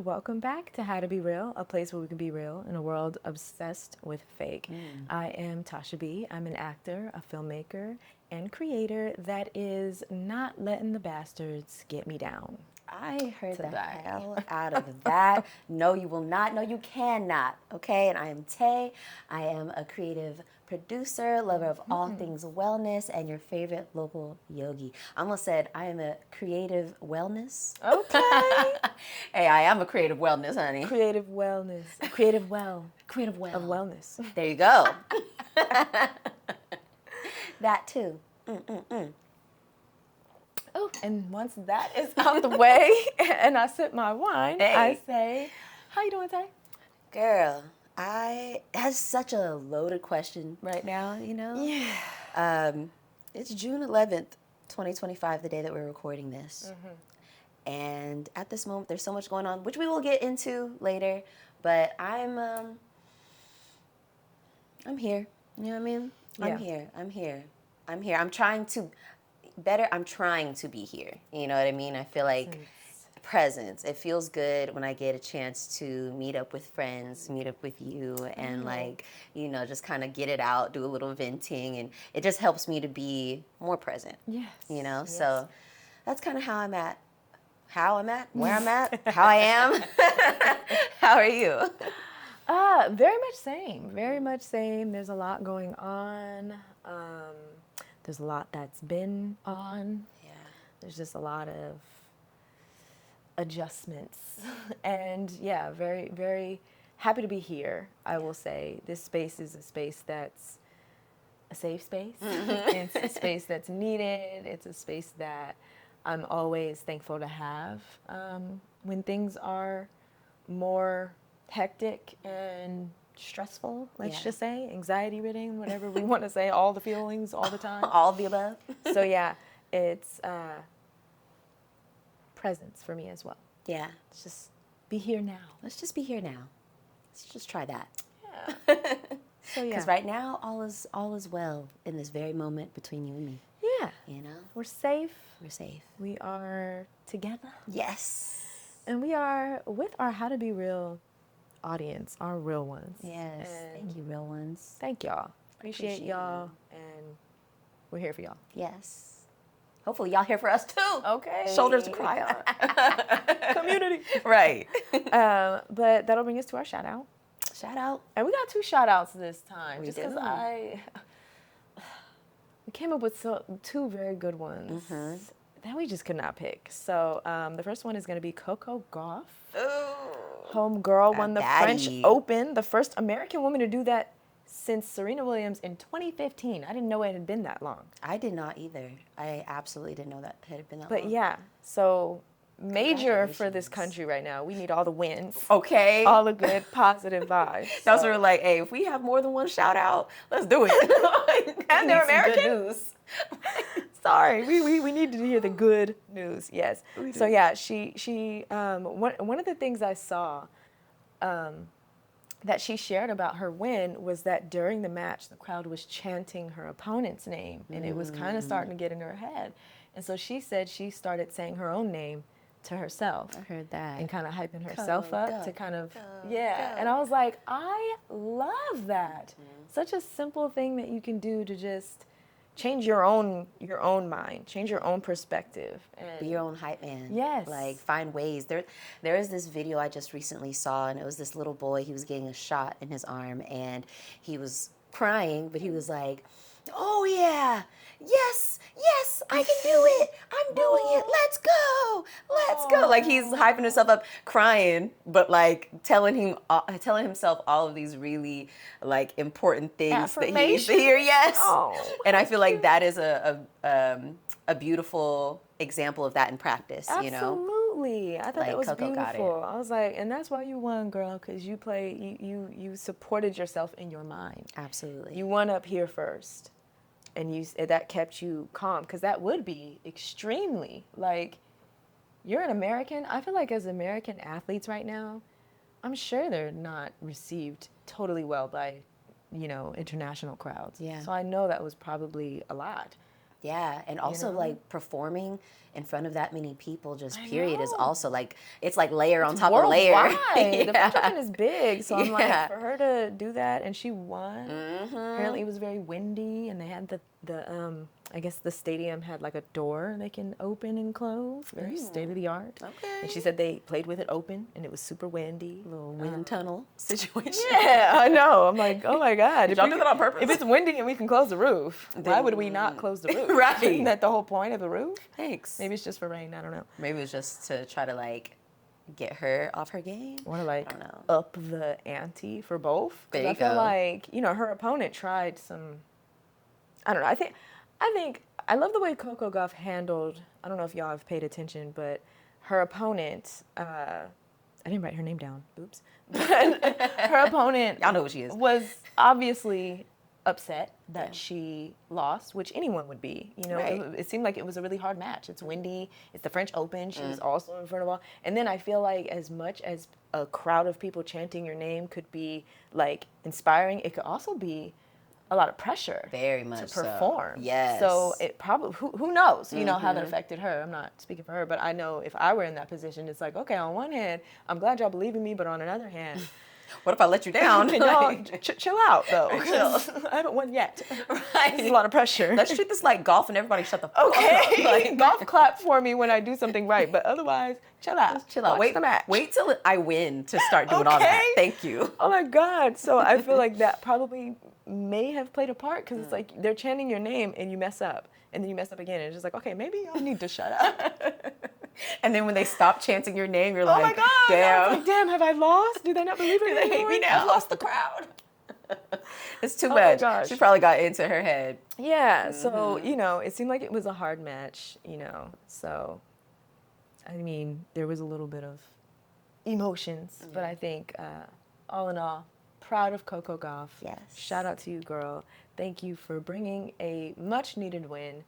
welcome back to How to Be Real, a place where we can be real in a world obsessed with fake. I am Tasha B. I'm an actor, a filmmaker, and creator that is not letting the bastards get me down. I heard the Today. hell out of that. No, you will not. No, you cannot. Okay, and I am Tay. I am a creative producer, lover of all things wellness, and your favorite local yogi. I almost said I am a creative wellness. Okay. Hey, I am a creative wellness, honey. Creative wellness. Creative well. Creative well. Of wellness. There you go. That too. Oh, and once that is out the way and I sip my wine, Hey. I say, how you doing, Tay? Girl, that's such a loaded question right now, you know? Yeah. It's June 11th, 2025, the day that we're recording this. And at this moment, there's so much going on, which we will get into later, but I'm here. You know what I mean? Yeah. I'm here. I'm trying to be here. You know what I mean? I feel like presence. It feels good when I get a chance to meet up with friends, meet up with you, and just kind of get it out, do a little venting, and it just helps me to be more present. Yes. You know? Yes. So that's kind of how I'm at, where I'm at, how I am. How are you? Very much same. Very much same. There's a lot going on. There's a lot that's been on. Yeah. There's just a lot of adjustments. And yeah, very, very happy to be here, I will say. This space is a space that's a safe space. It's a space that's needed. It's a space that I'm always thankful to have when things are more hectic and stressful, let's just say, anxiety-ridden, whatever we want to say, all the feelings, all the time. All of the above. So yeah, it's presence for me as well. Yeah. Let's just be here now. Let's just be here now. Let's just try that. Yeah. So yeah. Because right now, all is well in this very moment between you and me. Yeah. You know? We're safe. We're safe. We are together. Yes. And we are with our How to Be Real audience, our real ones. Yes. And thank you, real ones. thank y'all. Appreciate Appreciate y'all. And we're here for y'all. Yes. Hopefully y'all here for us too. Okay. Shoulders to cry on. Community. Right. But that'll bring us to our shout out. Shout out. And we got 2 shout outs this time. We just because do. we came up with 2 very good ones that we just could not pick. So the first one is going to be Coco Gauff. Ooh. Homegirl won the French baddie. Open, the first American woman to do that since Serena Williams in 2015. I didn't know it had been that long. I did not either. I absolutely didn't know that it had been that But long. yeah, so major for this Congratulations. country right now. We need all the wins. Okay. All the good, positive vibes. That's where we're like, hey, if we have more than one shout out, let's do it. And they're American? Good news. Sorry, we needed to hear the good news. Yes. So yeah, she one of the things I saw that she shared about her win was that during the match, the crowd was chanting her opponent's name, and it was kind of starting to get in her head. And so she said she started saying her own name to herself. I heard that. And kind of hyping herself up go, to kind of, go, yeah. go. And I was like, I love that. Such a simple thing that you can do to just change your own mind, change your own perspective. And Be your own hype man. Yes. Like, find ways. There is this video I just recently saw, and it was this little boy. He was getting a shot in his arm, and he was crying, but he was like, oh, yeah. Yes, I can do it. I'm doing it. Let's go. Like, he's hyping himself up, crying, but like telling himself all of these really like important things that he needs to hear. Yes. Oh, and I feel like that is a beautiful example of that in practice. absolutely. You know. I thought Like that was Coco got it. beautiful. I was like, and that's why you won, girl, because you supported yourself in your mind. Absolutely. You won up here first. And that kept you calm, because that would be extremely, like, you're an American. I feel like as American athletes right now, I'm sure they're not received totally well by, international crowds. Yeah. So I know that was probably a lot. Yeah, and also know? like performing in front of that many people, just I period, is know. also like it's like layer on It's top of layer. worldwide. The French Yeah. Open is big, so I'm Yeah. like, for her to do that, and she won. Mm-hmm. Apparently, it was very windy, and they had the I guess the stadium had like a door they can open and close, very state of the art. Okay. And she said they played with it open, and it was super windy. Little wind tunnel situation. Yeah, I know. I'm like, oh my god, Did y'all do that on purpose? If it's windy and we can close the roof, why would we not close the roof? Right. Isn't that the whole point of the roof? Thanks. Maybe it's just for rain. I don't know. Maybe it was just to try to like get her off her game. Want to like I don't know. up the ante for both? 'Cause There you I feel go. like her opponent tried some. I don't know. I think I love the way Coco Gauff handled. I don't know if y'all have paid attention, but her opponent. I didn't write her name down. Oops. But her opponent. Y'all know who she is. Was obviously upset that she lost, which anyone would be. Right. It seemed like it was a really hard match. It's windy. It's the French Open. She was also in front of all. And then I feel like as much as a crowd of people chanting your name could be like inspiring, it could also be a lot of pressure. Very much to perform. So. Yes. So it probably who knows, how that affected her. I'm not speaking for her, but I know if I were in that position, it's like, okay, on one hand, I'm glad y'all believe in me, but on another hand, What if I let you down? can y'all chill out though? 'Cause I haven't won yet. Right. It's a lot of pressure. Let's treat this like golf and everybody shut the fuck Okay, up. Like, golf clap for me when I do something right, but otherwise, chill out. chill out. Watch the match. Wait till I win to start doing all that. Okay. Thank you. Oh my God. So I feel like that probably may have played a part because it's like they're chanting your name and you mess up. And then you mess up again. And it's just like, okay, maybe y'all need to shut up. And then when they stop chanting your name, you're Oh like, my God. damn. Like, damn, have I lost? Do they not believe in me They hate anymore? me now. I've lost the crowd. It's too Oh my much. gosh. She probably got into her head. Yeah. So, it seemed like it was a hard match, So, I mean, there was a little bit of emotions. But I think, all in all, proud of Coco Gauff. Yes. Shout out to you, girl. Thank you for bringing a much needed win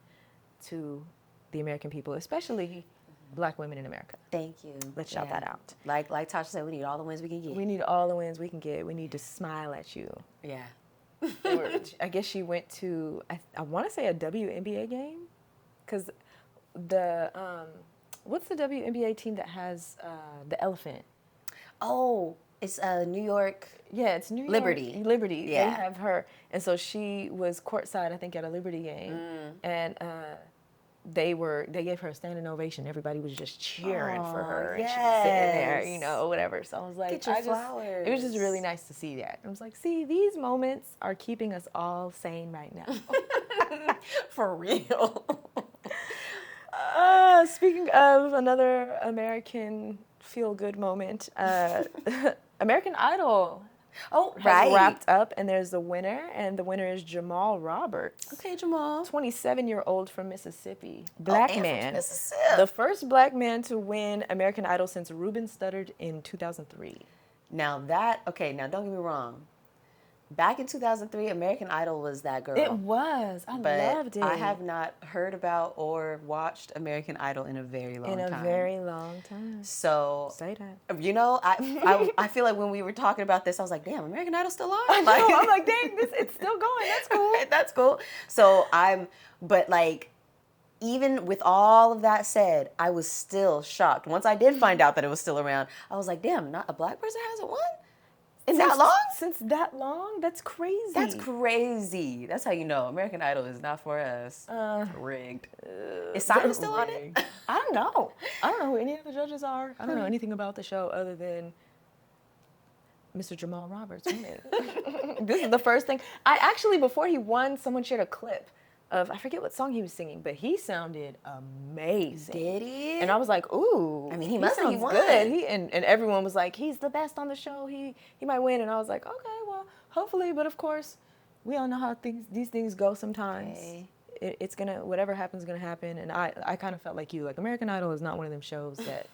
to the American people, especially Black women in America. Thank you. Let's shout that out. Like Tasha said, we need all the wins we can get. We need all the wins we can get. We need to smile at you. Yeah. I guess she went to, I want to say a WNBA game, because what's the WNBA team that has the elephant? Oh, it's New York. Yeah, it's New York. Liberty. Liberty. Yeah. They have her. And so she was courtside, I think, at a Liberty game. And they gave her a standing ovation. Everybody was just cheering for her. And she was sitting there, whatever. So I was like, Get your flowers. It was just really nice to see that. I was like, see, these moments are keeping us all sane right now. For real. Speaking of another American feel-good moment, American Idol has wrapped up, and there's a winner, and the winner is Jamal Roberts. Okay, Jamal. 27-year-old from Mississippi. Black man. From Mississippi. The first black man to win American Idol since Ruben Studdard in 2003. Now don't get me wrong. Back in 2003, American Idol was that girl. It was. I loved it. I have not heard about or watched American Idol in a very long time. In a very long time. So, Say that. I feel like when we were talking about this, I was like, damn, American Idol still on? I know. I'm like, dang, it's still going. That's cool. That's cool. So but like, even with all of that said, I was still shocked. Once I did find out that it was still around, I was like, damn, not a black person hasn't won? That long? Since that long? That's crazy. That's crazy. That's how you know American Idol is not for us. Rigged. Is Simon still on it? I don't know. I don't know who any of the judges are. I don't know anything about the show other than Mr. Jamal Roberts winning. This is the first thing. Before he won, someone shared a clip of, I forget what song he was singing, but he sounded amazing. Did he? And I was like, ooh. I mean, he must have sounds won. good. And everyone was like, he's the best on the show. He might win. And I was like, okay, well, hopefully. But of course, we all know how these things go sometimes. Okay. It's gonna, whatever happens is gonna happen. And I kind of felt like you, like American Idol is not one of them shows that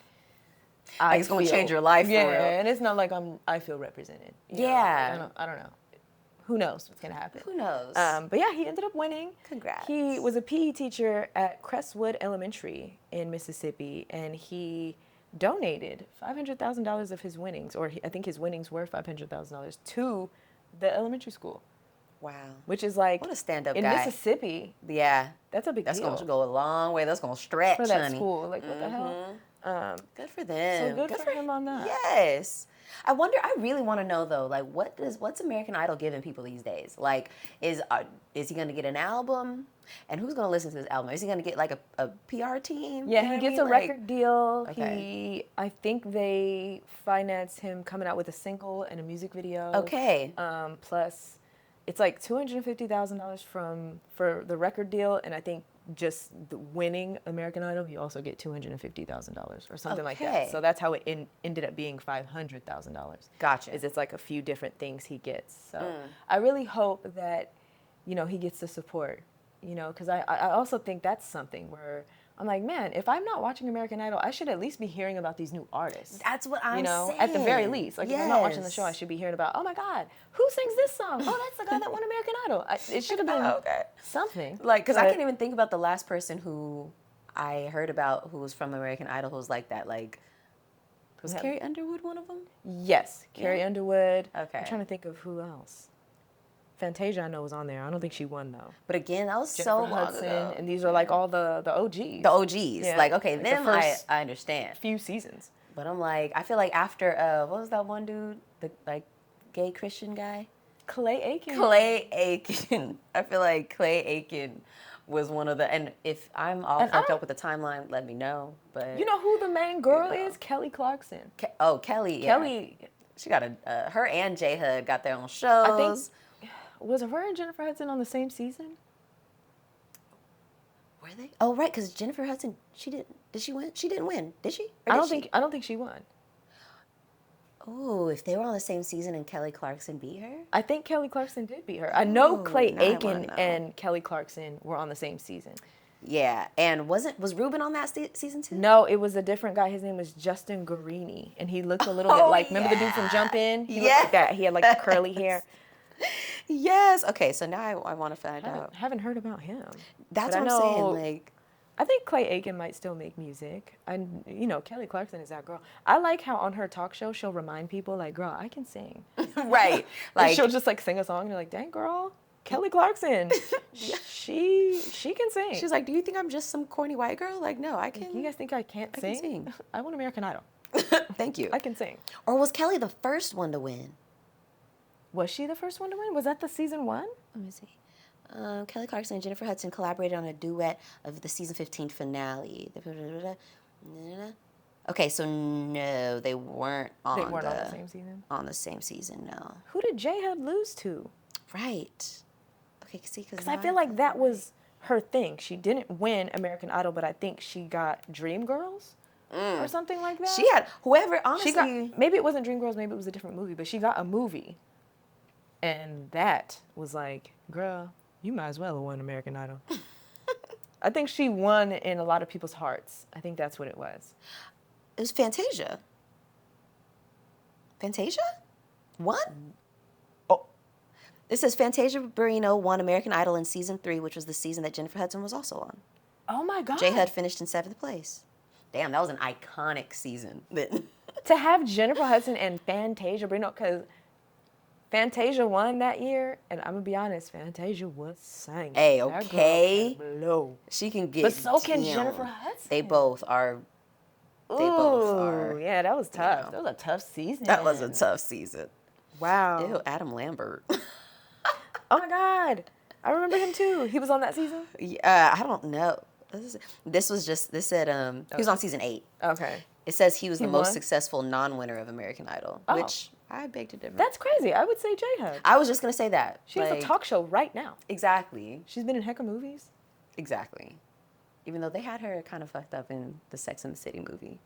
it's gonna change your life. Yeah, for real. and it's not like I feel represented. You know? I don't know. Who knows what's going to happen? Who knows? But yeah, he ended up winning. Congrats. He was a PE teacher at Crestwood Elementary in Mississippi, and he donated $500,000 of his winnings, I think his winnings were $500,000 to the elementary school. Wow. Which is like, what a stand-up in guy. Mississippi, Yeah. that's a big That's deal. going to go a long way. That's going to stretch, For that honey. school. Like, what the hell? Good for them. So good for him on that. Yes. I wonder, I really want to know though, like what's American Idol giving people these days? Like, is he going to get an album? And who's going to listen to this album? Is he going to get like a PR team? Yeah, You know he what I gets mean? a record deal. Okay. I think they finance him coming out with a single and a music video. Okay. Plus, it's like $250,000 for the record deal, and I think just winning American Idol, you also get $250,000 or something like that. So that's how it ended up being $500,000. Gotcha. It's like a few different things he gets. So I really hope that, you know, he gets the support, you know, because I also think that's something where I'm like, man, if I'm not watching American Idol, I should at least be hearing about these new artists. That's what I'm saying. At the very least. Like, if I'm not watching the show, I should be hearing about, oh my God, who sings this song? Oh, that's the guy that won American Idol. It should have been something. Like, because I can't even think about the last person who I heard about who was from American Idol who was like that. Like, was Carrie Underwood one of them? Yes, Carrie Underwood. Okay. I'm trying to think of who else. Fantasia, I know, was on there. I don't think she won, though. But again, that was Jennifer so long Hudson, ago. and these are like all the OGs. The OGs. Yeah. Like, okay, Like them the first I understand. few seasons. But I'm like, I feel like after, what was that one dude? The, like, gay Christian guy? Clay Aiken. Clay Aiken. I feel like Clay Aiken was one of the, and if I'm all fucked up with the timeline, let me know. But you know who the main girl is? Kelly Clarkson. Kelly. Yeah. Kelly. She got her and J Hud got their own shows. I think, was her and Jennifer Hudson on the same season? Were they? Oh, right, because Jennifer Hudson, did she win? She didn't win, did she? Or I did don't think she won. Oh, if they were on the same season and Kelly Clarkson beat her? I think Kelly Clarkson did beat her. I know Clay now I wanna Aiken know. and Kelly Clarkson were on the same season. Yeah, and was Ruben on that season too? No, it was a different guy. His name was Justin Guarini, and he looked a little bit like, remember the dude from Jump In? He looked like that. He had like the curly hair. Yes. Okay, so now I want to find out. Haven't heard about him. That's But what I I'm saying. know- Like, I think Clay Aiken might still make music. And, you know, Kelly Clarkson is that girl. I like how on her talk show, she'll remind people, like, girl, I can sing. right. Like, Like, she'll just, like, sing a song, and you're like, dang, girl, Kelly Clarkson. She can sing. she's like, do you think I'm just some corny white girl? Like, no, I can. You guys think I can't can sing? sing. I won American Idol. Thank you. I can sing. Or was Kelly the first one to win? Was she the first one to win? Was that the season 1? Let me see. Kelly Clarkson and Jennifer Hudson collaborated on a duet of the season 15 finale. Okay, so no, they weren't on They weren't on the same season? On the same season, no. Who did J Hud lose to? Right. Okay, see, Because I feel like that was her thing. She didn't win American Idol, but I think she got Dreamgirls or something like that. she had whoever. Honestly, She got, maybe it wasn't Dreamgirls, maybe it was a different movie, but she got a movie. And that was like, girl, you might as well have won American Idol. I think she won in a lot of people's hearts. I think that's what it was. it was Fantasia. Fantasia? What? Oh. It says Fantasia Barrino won American Idol in season 3, which was the season that Jennifer Hudson was also on. Oh my God. J Hud finished in 7th place. Damn, that was an iconic season. To have Jennifer Hudson and Fantasia Barrino, because Fantasia won that year, and I'm gonna be honest, Fantasia was singing. Hey, That girl okay. can blow. She can get. But so can down. Jennifer Hudson. They both are. They both are. Yeah, that was tough. know. That was a tough season. That was a tough season. Wow. Ew, Adam Lambert. Oh my God. I remember him too. He was on that season? Yeah, I don't know. This said he was on season 8. Okay. It says he was He the most won? successful non-winner of American Idol, Oh. which I beg to differ. That's crazy. I would say J Hud. I was just gonna say that. She has a talk show right now. Exactly. She's been in heck of movies. Exactly. Even though they had her kind of fucked up in the Sex and the City movie.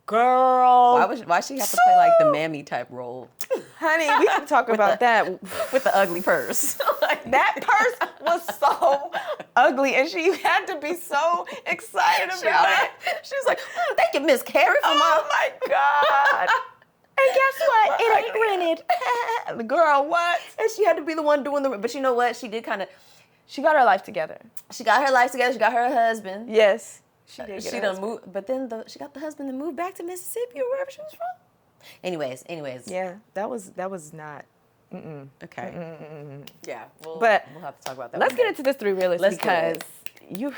Girl. Why she have to play like the mammy type role Honey, we can talk about that. with the ugly purse? That purse was so ugly, and she had to be so excited about it. She was like, thank you, Miss Carrie. Oh my God. And guess what? It ain't rented. The girl, what? And she had to be the one doing but you know what? She did kind of, She got her life together. she got her life together. She got her husband. Yes. She did. She done moved, but then she got the husband to move back to Mississippi or wherever she was from. Anyways. Yeah, that was not Okay. Yeah. But we'll have to talk about that. let's get into this three realists Let's do because it. you.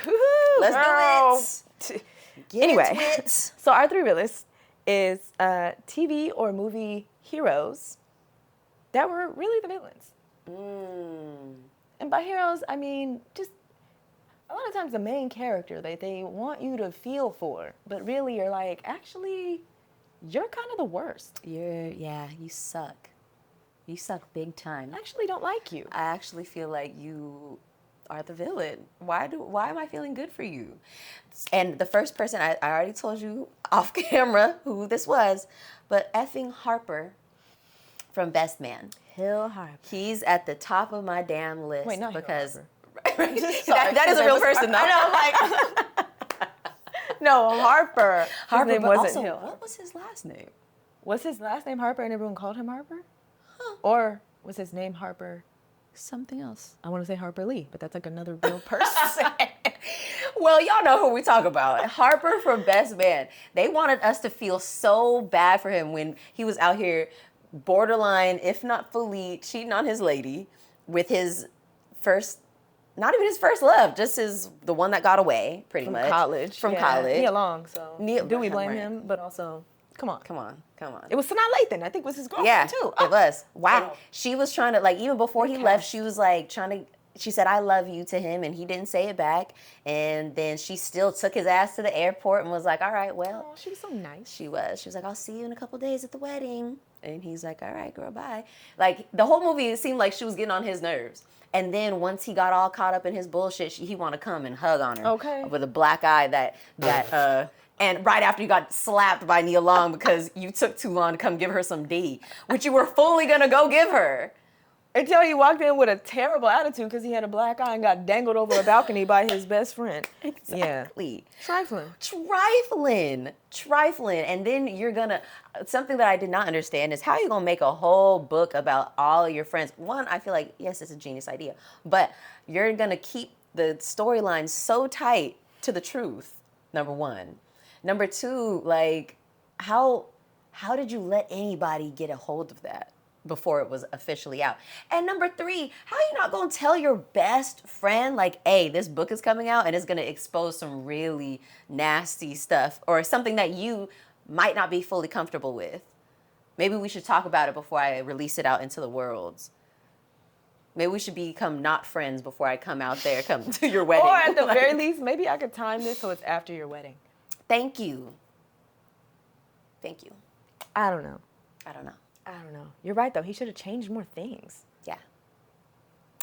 Let's girl. do it. Anyway, Get it. so our three realists is TV or movie heroes that were really the villains. And by heroes, I mean just a lot of times the main character that they want you to feel for, but really you're like, actually, you're kind of the worst. You suck. You suck big time. I actually don't like you. I actually feel like you are the villain. Why am I feeling good for you? And the first person, I already told you off camera who this was, but effing Harper from Best Man. Hill Harper. He's at the top of my damn list. Wait, not because Hill that is a real person, though. I know, like no, Harper. His name but wasn't also, Hill. what was his last name? Was his last name Harper and everyone called him Harper? Huh. Or was his name Harper? Something else. I want to say Harper Lee, but that's like another real person. Well, y'all know who we talk about. Harper from Best Man. They wanted us to feel so bad for him when he was out here borderline, if not fully, cheating on his lady with his first, not even his first love, just the one that got away, pretty From much. college. From Yeah. college. Nia Long, so do we blame right. him? But also, come on. Come on. It was Sanaa Lathan, I think was his girlfriend Yeah, too. it was. Wow. Wow. She was trying to, like, even before he Okay. left, she was like trying to, she said, I love you to him, and he didn't say it back. And then she still took his ass to the airport and was like, all right, well. Oh, she was so nice. She was like, I'll see you in a couple days at the wedding. And he's like, all right, girl, bye. Like, the whole movie, it seemed like she was getting on his nerves. And then once he got all caught up in his bullshit, he wanted to come and hug on her. Okay. With a black eye and right after you got slapped by Nia Long because you took too long to come give her some D, which you were fully going to go give her. Until he walked in with a terrible attitude because he had a black eye and got dangled over a balcony by his best friend. Exactly. Yeah. Trifling. And then you're gonna, something that I did not understand is how you gonna make a whole book about all your friends. One, I feel like, yes, it's a genius idea, but you're gonna keep the storyline so tight to the truth, number one. Number two, like, how did you let anybody get a hold of that before it was officially out? And number three, how are you not gonna tell your best friend, like, hey, this book is coming out and it's gonna expose some really nasty stuff or something that you might not be fully comfortable with? Maybe we should talk about it before I release it out into the world. Maybe we should become not friends before I come to your wedding. Or at the very least, maybe I could time this so it's after your wedding. Thank you. I don't know. I don't know. You're right, though. He should have changed more things. Yeah.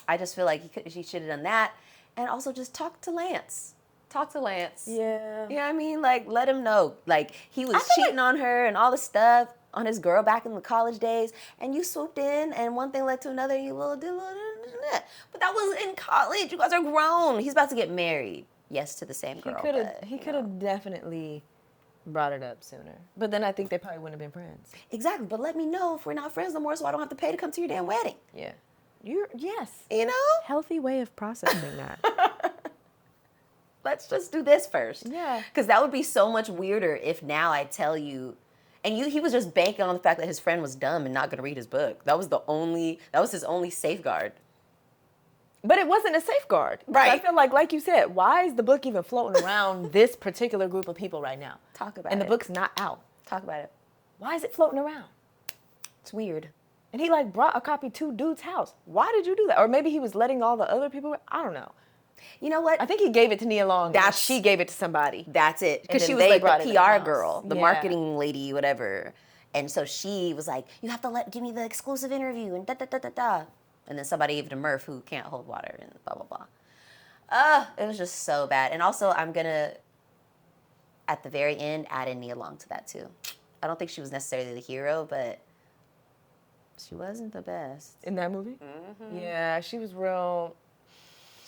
I just feel like he should have done that. And also just talk to Lance. Yeah. You know what I mean? Like, let him know. Like, he was cheating on her and all this stuff on his girl back in the college days. And you swooped in and one thing led to another. You but that was in college. You guys are grown. He's about to get married. Yes, to the same girl. He could have definitely brought it up sooner. But then I think they probably wouldn't have been friends. Exactly. But let me know if we're not friends no more so I don't have to pay to come to your damn wedding. Yeah. Yes. You know? Healthy way of processing that. Let's just do this first. Yeah. Because that would be so much weirder if now I tell you, and he was just banking on the fact that his friend was dumb and not going to read his book. That was his only safeguard. But it wasn't a safeguard. Right. I feel like you said, why is the book even floating around this particular group of people right now? Talk about it. And the book's not out. Talk about it. Why is it floating around? It's weird. And he brought a copy to dude's house. Why did you do that? Or maybe he was letting all the other people, I don't know. You know what? I think he gave it to Nia Long. She gave it to somebody. That's it. Because she was like the PR girl, the marketing lady, whatever. And so she was like, you have to give me the exclusive interview and da-da-da-da-da. And then somebody gave it to Murph, who can't hold water, and blah, blah, blah. It was just so bad. And also, I'm going to, at the very end, add in Nia Long to that, too. I don't think she was necessarily the hero, but she wasn't the best. In that movie? Mm-hmm. Yeah, she was real...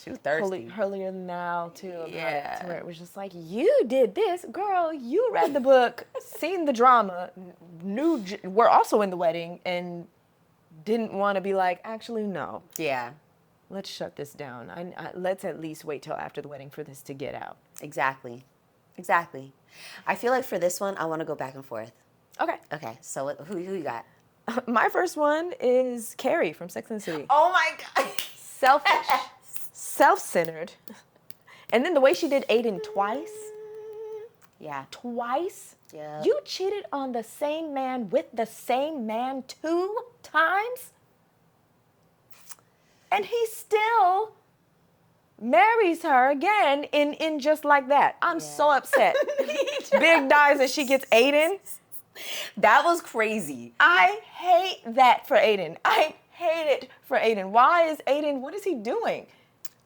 She was thirsty. Holier than thou, too. Yeah. To where it was just like, you did this. Girl, you read the book, seen the drama, we're also in the wedding, and... didn't want to be like, actually, no. Yeah. Let's shut this down. Let's at least wait till after the wedding for this to get out. Exactly. I feel like for this one, I want to go back and forth. Okay. Okay, so who you got? My first one is Carrie from Sex and the City. Oh my God. Selfish, self-centered. And then the way she did Aiden twice. Yeah. Twice? Yeah. You cheated on the same man with the same man 2 times? And he still marries her again in just like that. I'm so upset. Big dies and she gets Aiden. That was crazy. I hate that for Aiden. I hate it for Aiden. Why is Aiden, what is he doing?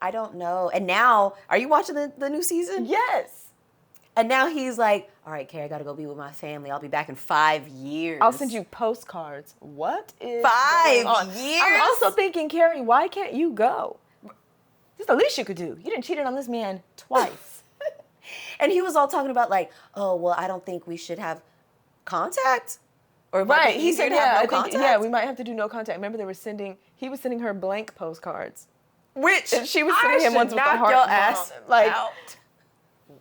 I don't know. And now, are you watching the new season? Yes. And now he's like, all right, Carrie, I got to go be with my family. I'll be back in 5 years. I'll send you postcards. What is 5 going on? years? I'm also thinking, Carrie, why can't you go? That's the least you could do. You didn't cheat on this man twice. And he was all talking about like, oh, well, I don't think we should have contact. Or Right. He said, yeah, contact. we might have to do no contact. Remember he was sending her blank postcards. Which And she was sending him ones with the knock heart your on ass them. Like, out.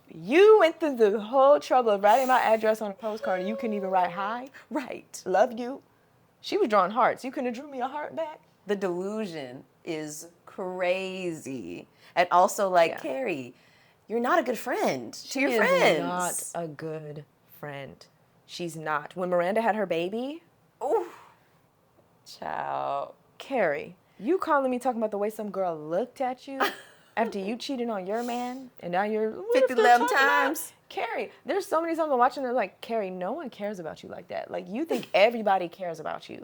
you went through the whole trouble of writing my address on a postcard and you couldn't even write hi. Right. Love you. She was drawing hearts. You couldn't have drew me a heart back. The delusion is crazy. And also, like, Carrie, you're not a good friend to your friends. She's not a good friend. She's not. When Miranda had her baby, Ooh. Ciao. Carrie, you calling me talking about the way some girl looked at you after you cheated on your man, and now you're 50-11 times. Carrie, there's so many times I'm watching her like, Carrie, no one cares about you like that. Like, you think everybody cares about you.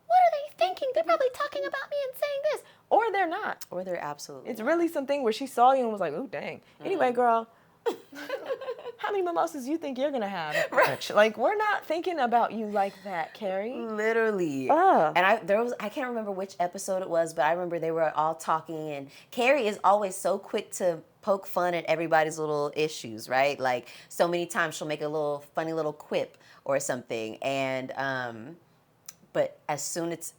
What are they thinking? They're probably talking about me and saying this. Or they're not. Or they're absolutely It's really something where she saw you and was like, ooh, dang. Anyway, girl, how many mimosas you think you're going to have at lunch? Like, we're not thinking about you like that, Carrie. Literally. Ugh. And I can't remember which episode it was, but I remember they were all talking, and Carrie is always so quick to poke fun at everybody's little issues, right? Like, so many times she'll make a little funny little quip or something, and but as soon as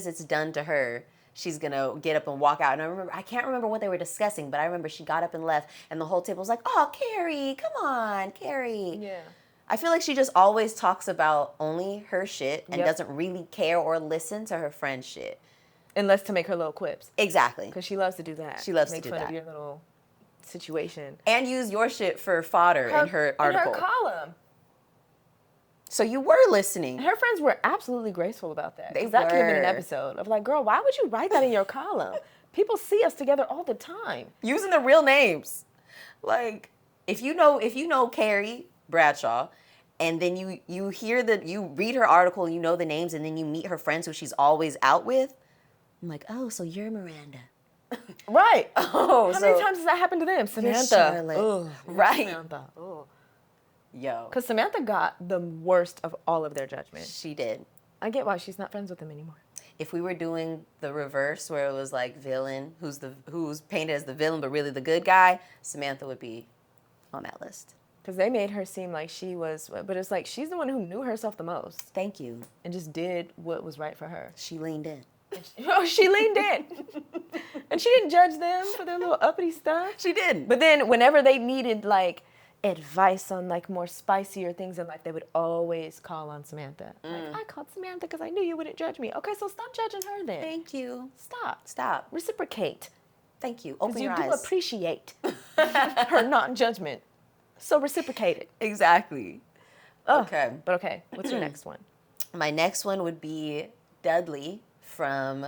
it's done to her, she's gonna get up and walk out. And I can't remember what they were discussing, but I remember she got up and left, and the whole table was like, "Oh, Carrie, come on, Carrie." Yeah. I feel like she just always talks about only her shit and doesn't really care or listen to her friend's shit. Unless to make her little quips. Exactly. Because she loves to do that. She loves make to do fun that. of your little situation. And use your shit for fodder in her article. In her column. So you were listening. Her friends were absolutely graceful about that. They That could have been an were. episode of like, girl, why would you write that in your column? People see us together all the time. Using the real names. Like, if you know Carrie Bradshaw, and then you read her article and you know the names, and then you meet her friends who she's always out with, I'm like, oh, so you're Miranda. Right. Oh, How many times has that happened to them? Samantha. Charlotte. Ugh, Right. Samantha. Ugh. Yo. Because Samantha got the worst of all of their judgment. She did. I get why she's not friends with them anymore. If we were doing the reverse, where it was like villain, who's painted as the villain but really the good guy, Samantha would be on that list. Because they made her seem like she was, but it's like she's the one who knew herself the most Thank you. and just did what was right for her. She leaned in. Oh, she leaned in. And she didn't judge them for their little uppity stuff. She did. But then whenever they needed like advice on like more spicier things in life, they would always call on Samantha. Like, I called Samantha because I knew you wouldn't judge me. Okay, so stop judging her then. Thank you. Stop. Reciprocate. Thank you. Because Open you your do eyes. appreciate her non-judgment. So reciprocate it. Exactly. Ugh. Okay. But okay, what's your next one? My next one would be Dudley from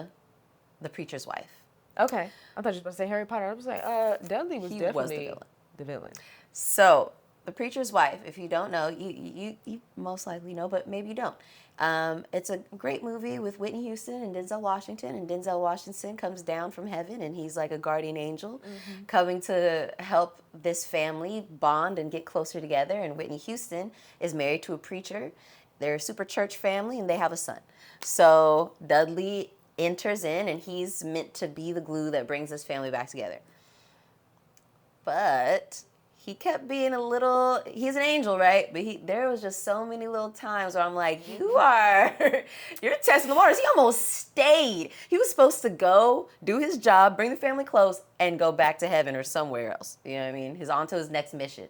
The Preacher's Wife. Okay. I thought you were supposed to say Harry Potter. I was like, Dudley was He definitely was the villain. the villain. So, The Preacher's Wife, if you don't know, you most likely know, but maybe you don't. It's a great movie with Whitney Houston and Denzel Washington, and Denzel Washington comes down from heaven, and he's like a guardian angel coming to help this family bond and get closer together, and Whitney Houston is married to a preacher. They're a super church family, and they have a son. So Dudley enters in, and he's meant to be the glue that brings this family back together. But he kept being he's an angel, right? But there was just so many little times where I'm like, you're testing the waters. He almost stayed. He was supposed to go, do his job, bring the family close, and go back to heaven or somewhere else. You know what I mean? He's on to his next mission.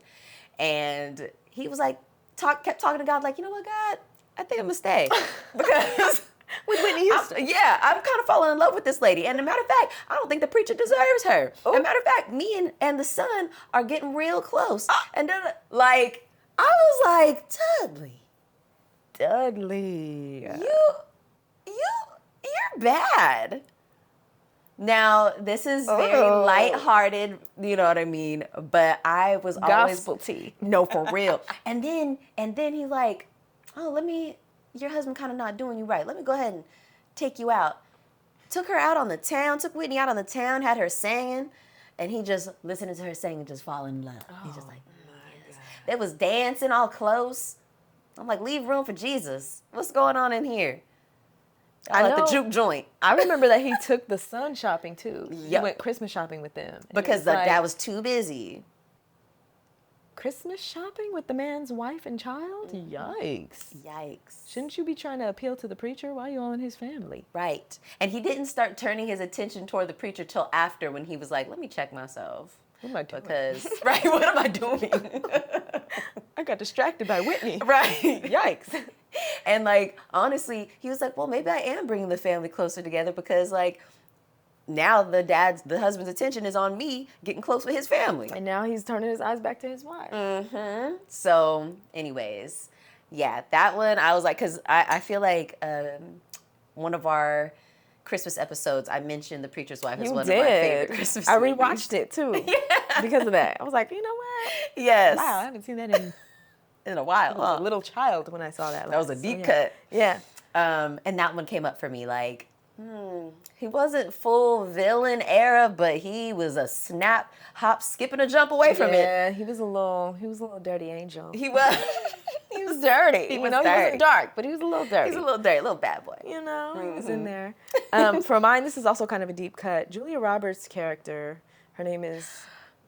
And he was like, kept talking to God, like, you know what, God? I think I'm gonna stay because With Whitney Houston. I'm kind of falling in love with this lady. And as a matter of fact, I don't think the preacher deserves her. As a matter of fact, me and the son are getting real close. And then, like, I was like, Dudley. You're bad. Now, this is very lighthearted, you know what I mean? But I was always Gospel tea. No, for real. And then he's like, oh, your husband kind of not doing you right. Let me go ahead and take you out. Took her out on the town, took Whitney out on the town, had her singing, and he just listening to her sing and just falling in love. He's just like, yes. They was dancing all close. I'm like, leave room for Jesus. What's going on in here? I like the juke joint. I remember that he took the son shopping too. Yep. He went Christmas shopping with them. Because the dad was too busy. Christmas shopping with the man's wife and child? Yikes. Yikes. Shouldn't you be trying to appeal to the preacher? Why are you all in his family? Right. And he didn't start turning his attention toward the preacher till after, when he was like, let me check myself. What am I doing? Because, right, what am I doing? I got distracted by Whitney. Right. Yikes. And, like, honestly, he was like, well, maybe I am bringing the family closer together because, like, now the husband's attention is on me getting close with his family. And now he's turning his eyes back to his wife. Mm-hmm. So, anyways, yeah, that one, I was like, because I feel like one of our Christmas episodes, I mentioned The Preacher's Wife as one of my favorite Christmas I movies. rewatched it, too, because of that. I was like, you know what? Yes. Wow, I haven't seen that in a while. I was a little child when I saw that. That was a deep cut. Yeah. And that one came up for me like, he wasn't full villain era, but he was a snap, hop, skip, and a jump away from it. Yeah, he was a little dirty angel. He was. He was dirty. He He was dirty. dirty. He wasn't dark, but he was a little dirty. He's a little dirty, little bad boy. You know, he was in there. For mine, this is also kind of a deep cut. Julia Roberts' character, her name is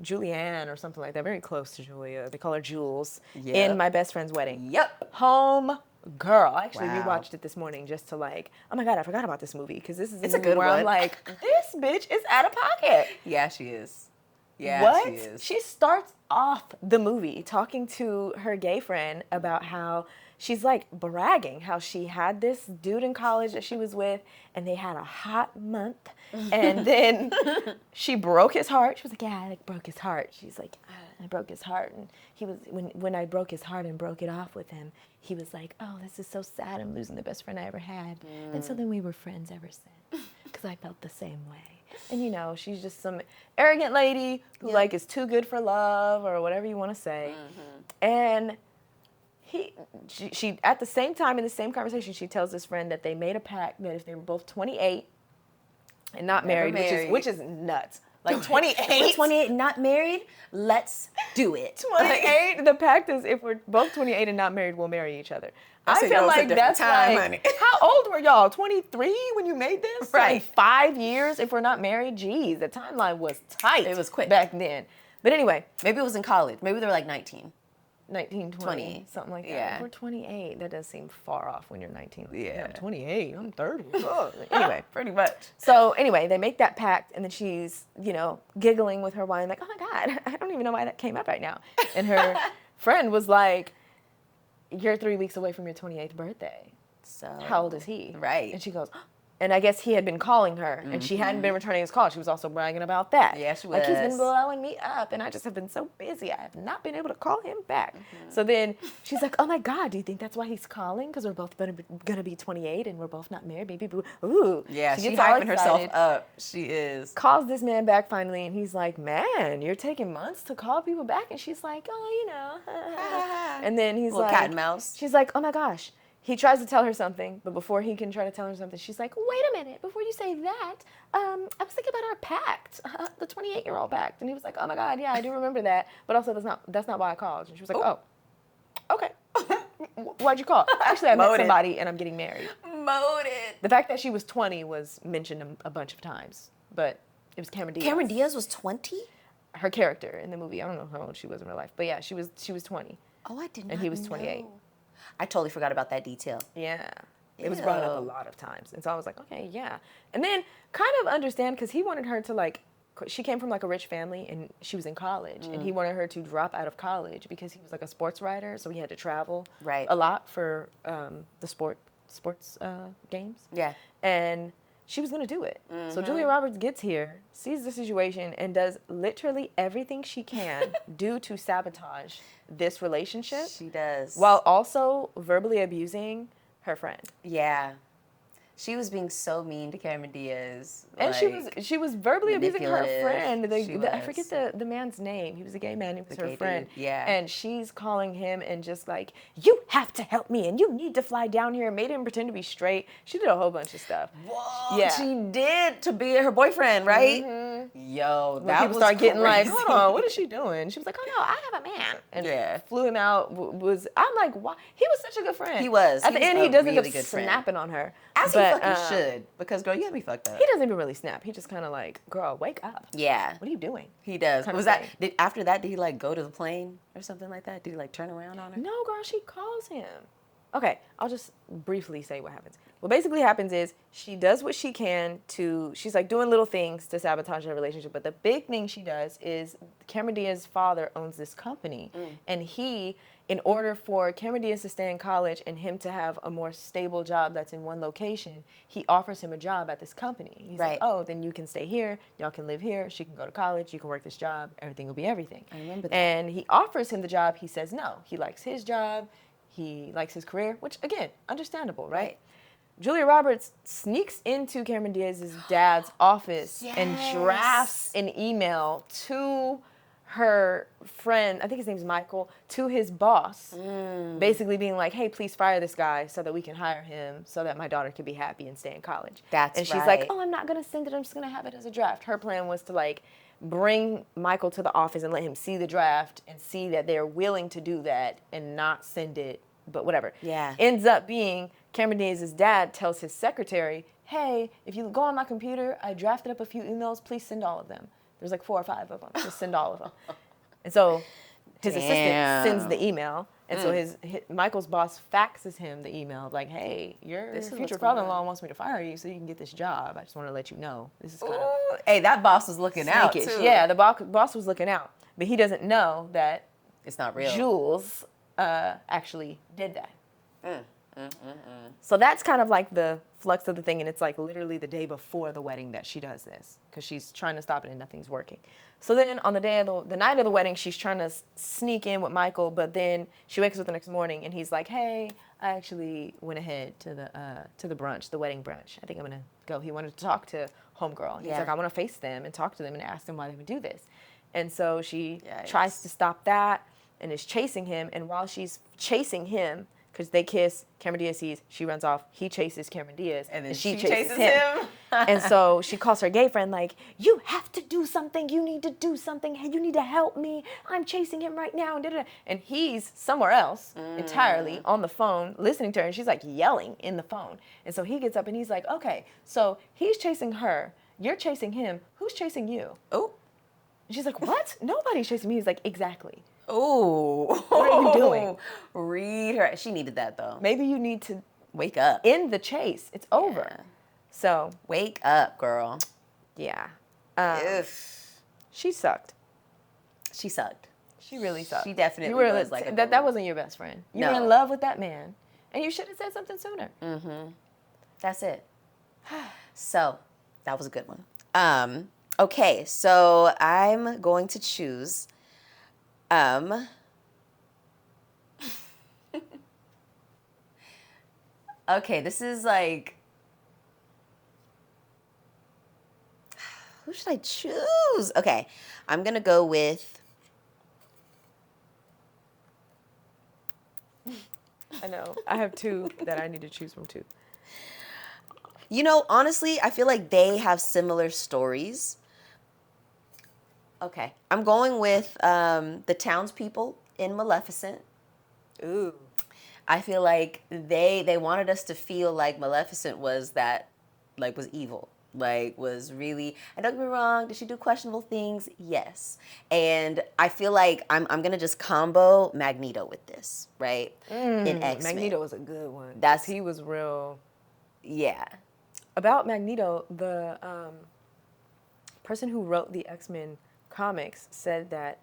Julianne or something like that, very close to Julia. They call her Jules in My Best Friend's Wedding. Yep. Home girl. I actually Wow. rewatched it this morning just to like, oh my God, I forgot about this movie because this is It's a good where one. I'm like, this bitch is out of pocket. Yeah, she is. Yeah, What? she is. She starts off the movie talking to her gay friend about how she's like bragging how she had this dude in college that she was with and they had a hot month and then she broke his heart. She was like, yeah, I like broke his heart. She's like, I broke his heart. And he was, when I broke his heart and broke it off with him, he was like, oh, this is so sad. I'm losing the best friend I ever had. And so then we were friends ever since because I felt the same way. And, you know, she's just some arrogant lady who, like, is too good for love or whatever you want to say. And she, at the same time, in the same conversation, she tells this friend that they made a pact that if they were both 28 and not married, which is nuts. Like 28? 28, not married, let's do it. 28? The pact is if we're both 28 and not married, we'll marry each other. I said, feel no, it's a like different that's time, like, honey. how old were y'all? 23 when you made this? Right. Like 5 years if we're not married? Geez, the timeline was tight. It was quick. Back then. But anyway. Maybe it was in college. Maybe they were like 19. 19, 20, something like that. Yeah. We're 28. That does seem far off when you're 19. Like, Yeah. I'm 28. I'm 30. Anyway. Pretty much. So anyway, they make that pact, and then she's, you know, giggling with her wine, like, oh my God, I don't even know why that came up right now. And her friend was like, you're 3 weeks away from your 28th birthday. So How old is he? Right. And she goes, and I guess he had been calling her, and she hadn't been returning his call. She was also bragging about that. Yeah, she Like, he's been was. blowing me up, and I just have been so busy. I have not been able to call him back. So then she's like, oh my God, do you think that's why he's calling? Because we're both gonna be 28, and we're both not married. Maybe, ooh. Yeah, she gets all hyping herself excited, up. She is. calls this man back finally, and he's like, man, you're taking months to call people back. And she's like, oh, you know. And then he's Little like, cat and mouse. she's like, oh my gosh. He tries to tell her something, but before he can try to tell her something, she's like, wait a minute, before you say that, I was thinking about our pact, the 28-year-old pact. And he was like, oh my God, yeah, I do remember that, but also that's not why I called. And she was like, oh, okay. Why'd you call? Actually, I met somebody and I'm getting married. Moted. The fact that she was 20 was mentioned a bunch of times, but it was Cameron Diaz. Cameron Diaz was 20? Her character in the movie. I don't know how old she was in real life, but yeah, she was 20. Oh, I did not And he was 28. know. I totally forgot about that detail. Yeah. It was brought up a lot of times. And so I was like, okay, yeah. And then kind of understand because he wanted her to like she came from like a rich family and she was in college, and he wanted her to drop out of college because he was like a sports writer, so he had to travel a lot for the sports games. Yeah. And she was going to do it. So Julia Roberts gets here, sees the situation, and does literally everything she can do to sabotage this relationship. She does. While also verbally abusing her friend. Yeah. She was being so mean to Cameron Diaz. And she was verbally abusing her friend. I forget the man's name. He was a gay man. He was her friend. Dude. Yeah. And she's calling him and just like, you have to help me and you need to fly down here, and made him pretend to be straight. She did a whole bunch of stuff. Whoa. Yeah. She did, to be her boyfriend, right? Yo, when that people was start getting crazy. like, hold on, what is she doing? She was like, oh no, I have a man. And flew him out. I'm like, why? He was such a good friend. He was. At the end, he does end up snapping on her. As he fucking should. Because, girl, you had me fucked up. He doesn't even really snap. He just kind of like, girl, wake up. Yeah. What are you doing? He does. After that, did he like go to the plane or something like that? Did he like turn around on her? No, girl, she calls him. Okay, I'll just briefly say what happens. What basically happens is she does what she can she's like doing little things to sabotage their relationship. But the big thing she does is Cameron Diaz's father owns this company. And he, in order for Cameron Diaz to stay in college and him to have a more stable job that's in one location, he offers him a job at this company. He's like, oh, then you can stay here. Y'all can live here. She can go to college. You can work this job. Everything will be everything. I remember that. And he offers him the job. He says no. He likes his job. He likes his career, which, again, understandable, right? Julia Roberts sneaks into Cameron Diaz's dad's office and drafts an email to her friend, I think his name's Michael, to his boss, basically being like, hey, please fire this guy so that we can hire him so that my daughter can be happy and stay in college. And she's like, oh, I'm not going to send it. I'm just going to have it as a draft. Her plan was to, like, bring Michael to the office and let him see the draft and see that they're willing to do that and not send it, but whatever. Yeah. Ends up being Cameron Diaz's dad tells his secretary, hey, if you go on my computer, I drafted up a few emails. Please send all of them. There's like 4 or 5 of them. Just send all of them. And so his assistant sends the email. And so his Michael's boss faxes him the email like, hey, your future father-in-law wants me to fire you so you can get this job. I just want to let you know. This is kind of... Hey, that boss was looking out, too. Yeah, the boss was looking out. But he doesn't know that it's not real. Jules actually did that. So that's kind of like the flux of the thing, and it's like literally the day before the wedding that she does this because she's trying to stop it and nothing's working. So then on the night of the wedding, she's trying to sneak in with Michael, but then she wakes up the next morning and he's like, hey, I actually went ahead to the brunch, the wedding brunch. I think I'm gonna go. He wanted to talk to homegirl. He's like, I want to face them and talk to them and ask them why they would do this. And so she tries to stop that and is chasing him, and while she's chasing him, because they kiss, Cameron Diaz sees, she runs off, he chases Cameron Diaz, and then she chases him. And so she calls her gay friend like, you have to do something, you need to do something, hey, you need to help me, I'm chasing him right now, and he's somewhere else entirely on the phone listening to her, and she's like yelling in the phone. And so he gets up and he's like, okay, so he's chasing her, you're chasing him, who's chasing you? Oh. And she's like, what? Nobody's chasing me. He's like, exactly. Oh, what are you doing? Read her. She needed that though. Maybe you need to wake up. End the chase. It's over. Yeah. So wake up, girl. Yeah. She sucked. She sucked. She really sucked. She definitely was like that wasn't your best friend. You were in love with that man, and you should have said something sooner. That's it. So that was a good one. Okay, so I'm going to choose. Okay, this is like, who should I choose? Okay, I'm gonna go with. I know. I have 2 that I need to choose from too. You know, honestly, I feel like they have similar stories. Okay, I'm going with the townspeople in Maleficent. Ooh. I feel like they wanted us to feel like Maleficent was evil. Like, was really, and don't get me wrong, did she do questionable things? Yes. And I feel like I'm going to just combo Magneto with this, right? In X-Men. Magneto was a good one. He was real. Yeah. About Magneto, person who wrote the X-Men comics said that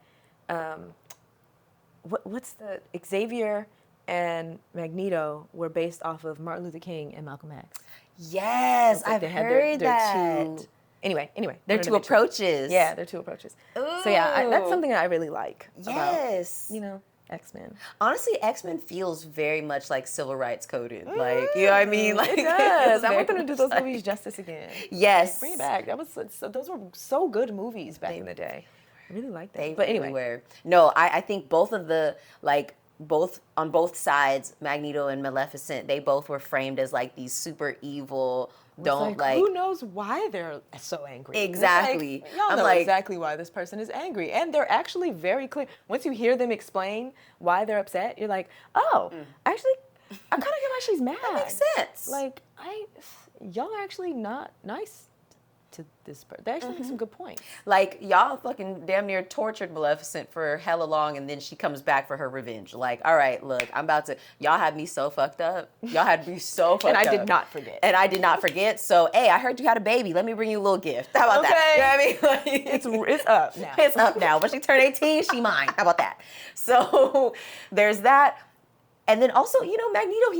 what's the Xavier and Magneto were based off of Martin Luther King and Malcolm X. Yes, Like I've heard that. Anyway, They're two approaches. Yeah, they're two approaches. Ooh. So yeah, that's something that I really like. Yes. About, X-Men. Honestly, X-Men feels very much like civil rights coded. Like, you know what I mean? Like, it does. I want them to do those movies justice again. Yes. Bring it back. Those were so good movies back in the day. I really like that. But anyway. Were. No, I think both of the, both on both sides, Magneto and Maleficent, they both were framed as like these super evil, who knows why they're so angry? Exactly. Y'all know exactly why this person is angry. And they're actually very clear. Once you hear them explain why they're upset, you're like, oh, actually, I kind of get why she's mad. That makes sense. Like, y'all are actually not nice to this person. They actually make some good points. Like, y'all fucking damn near tortured Maleficent for hella long, and then she comes back for her revenge. Like, all right, look, y'all had me so fucked up. Y'all had me so fucked up. And I did not forget. So, hey, I heard you had a baby. Let me bring you a little gift. How about that? You know what I mean? Like, it's up now. It's up now. When she turned 18, she mine. How about that? So, there's that. And then also, Magneto,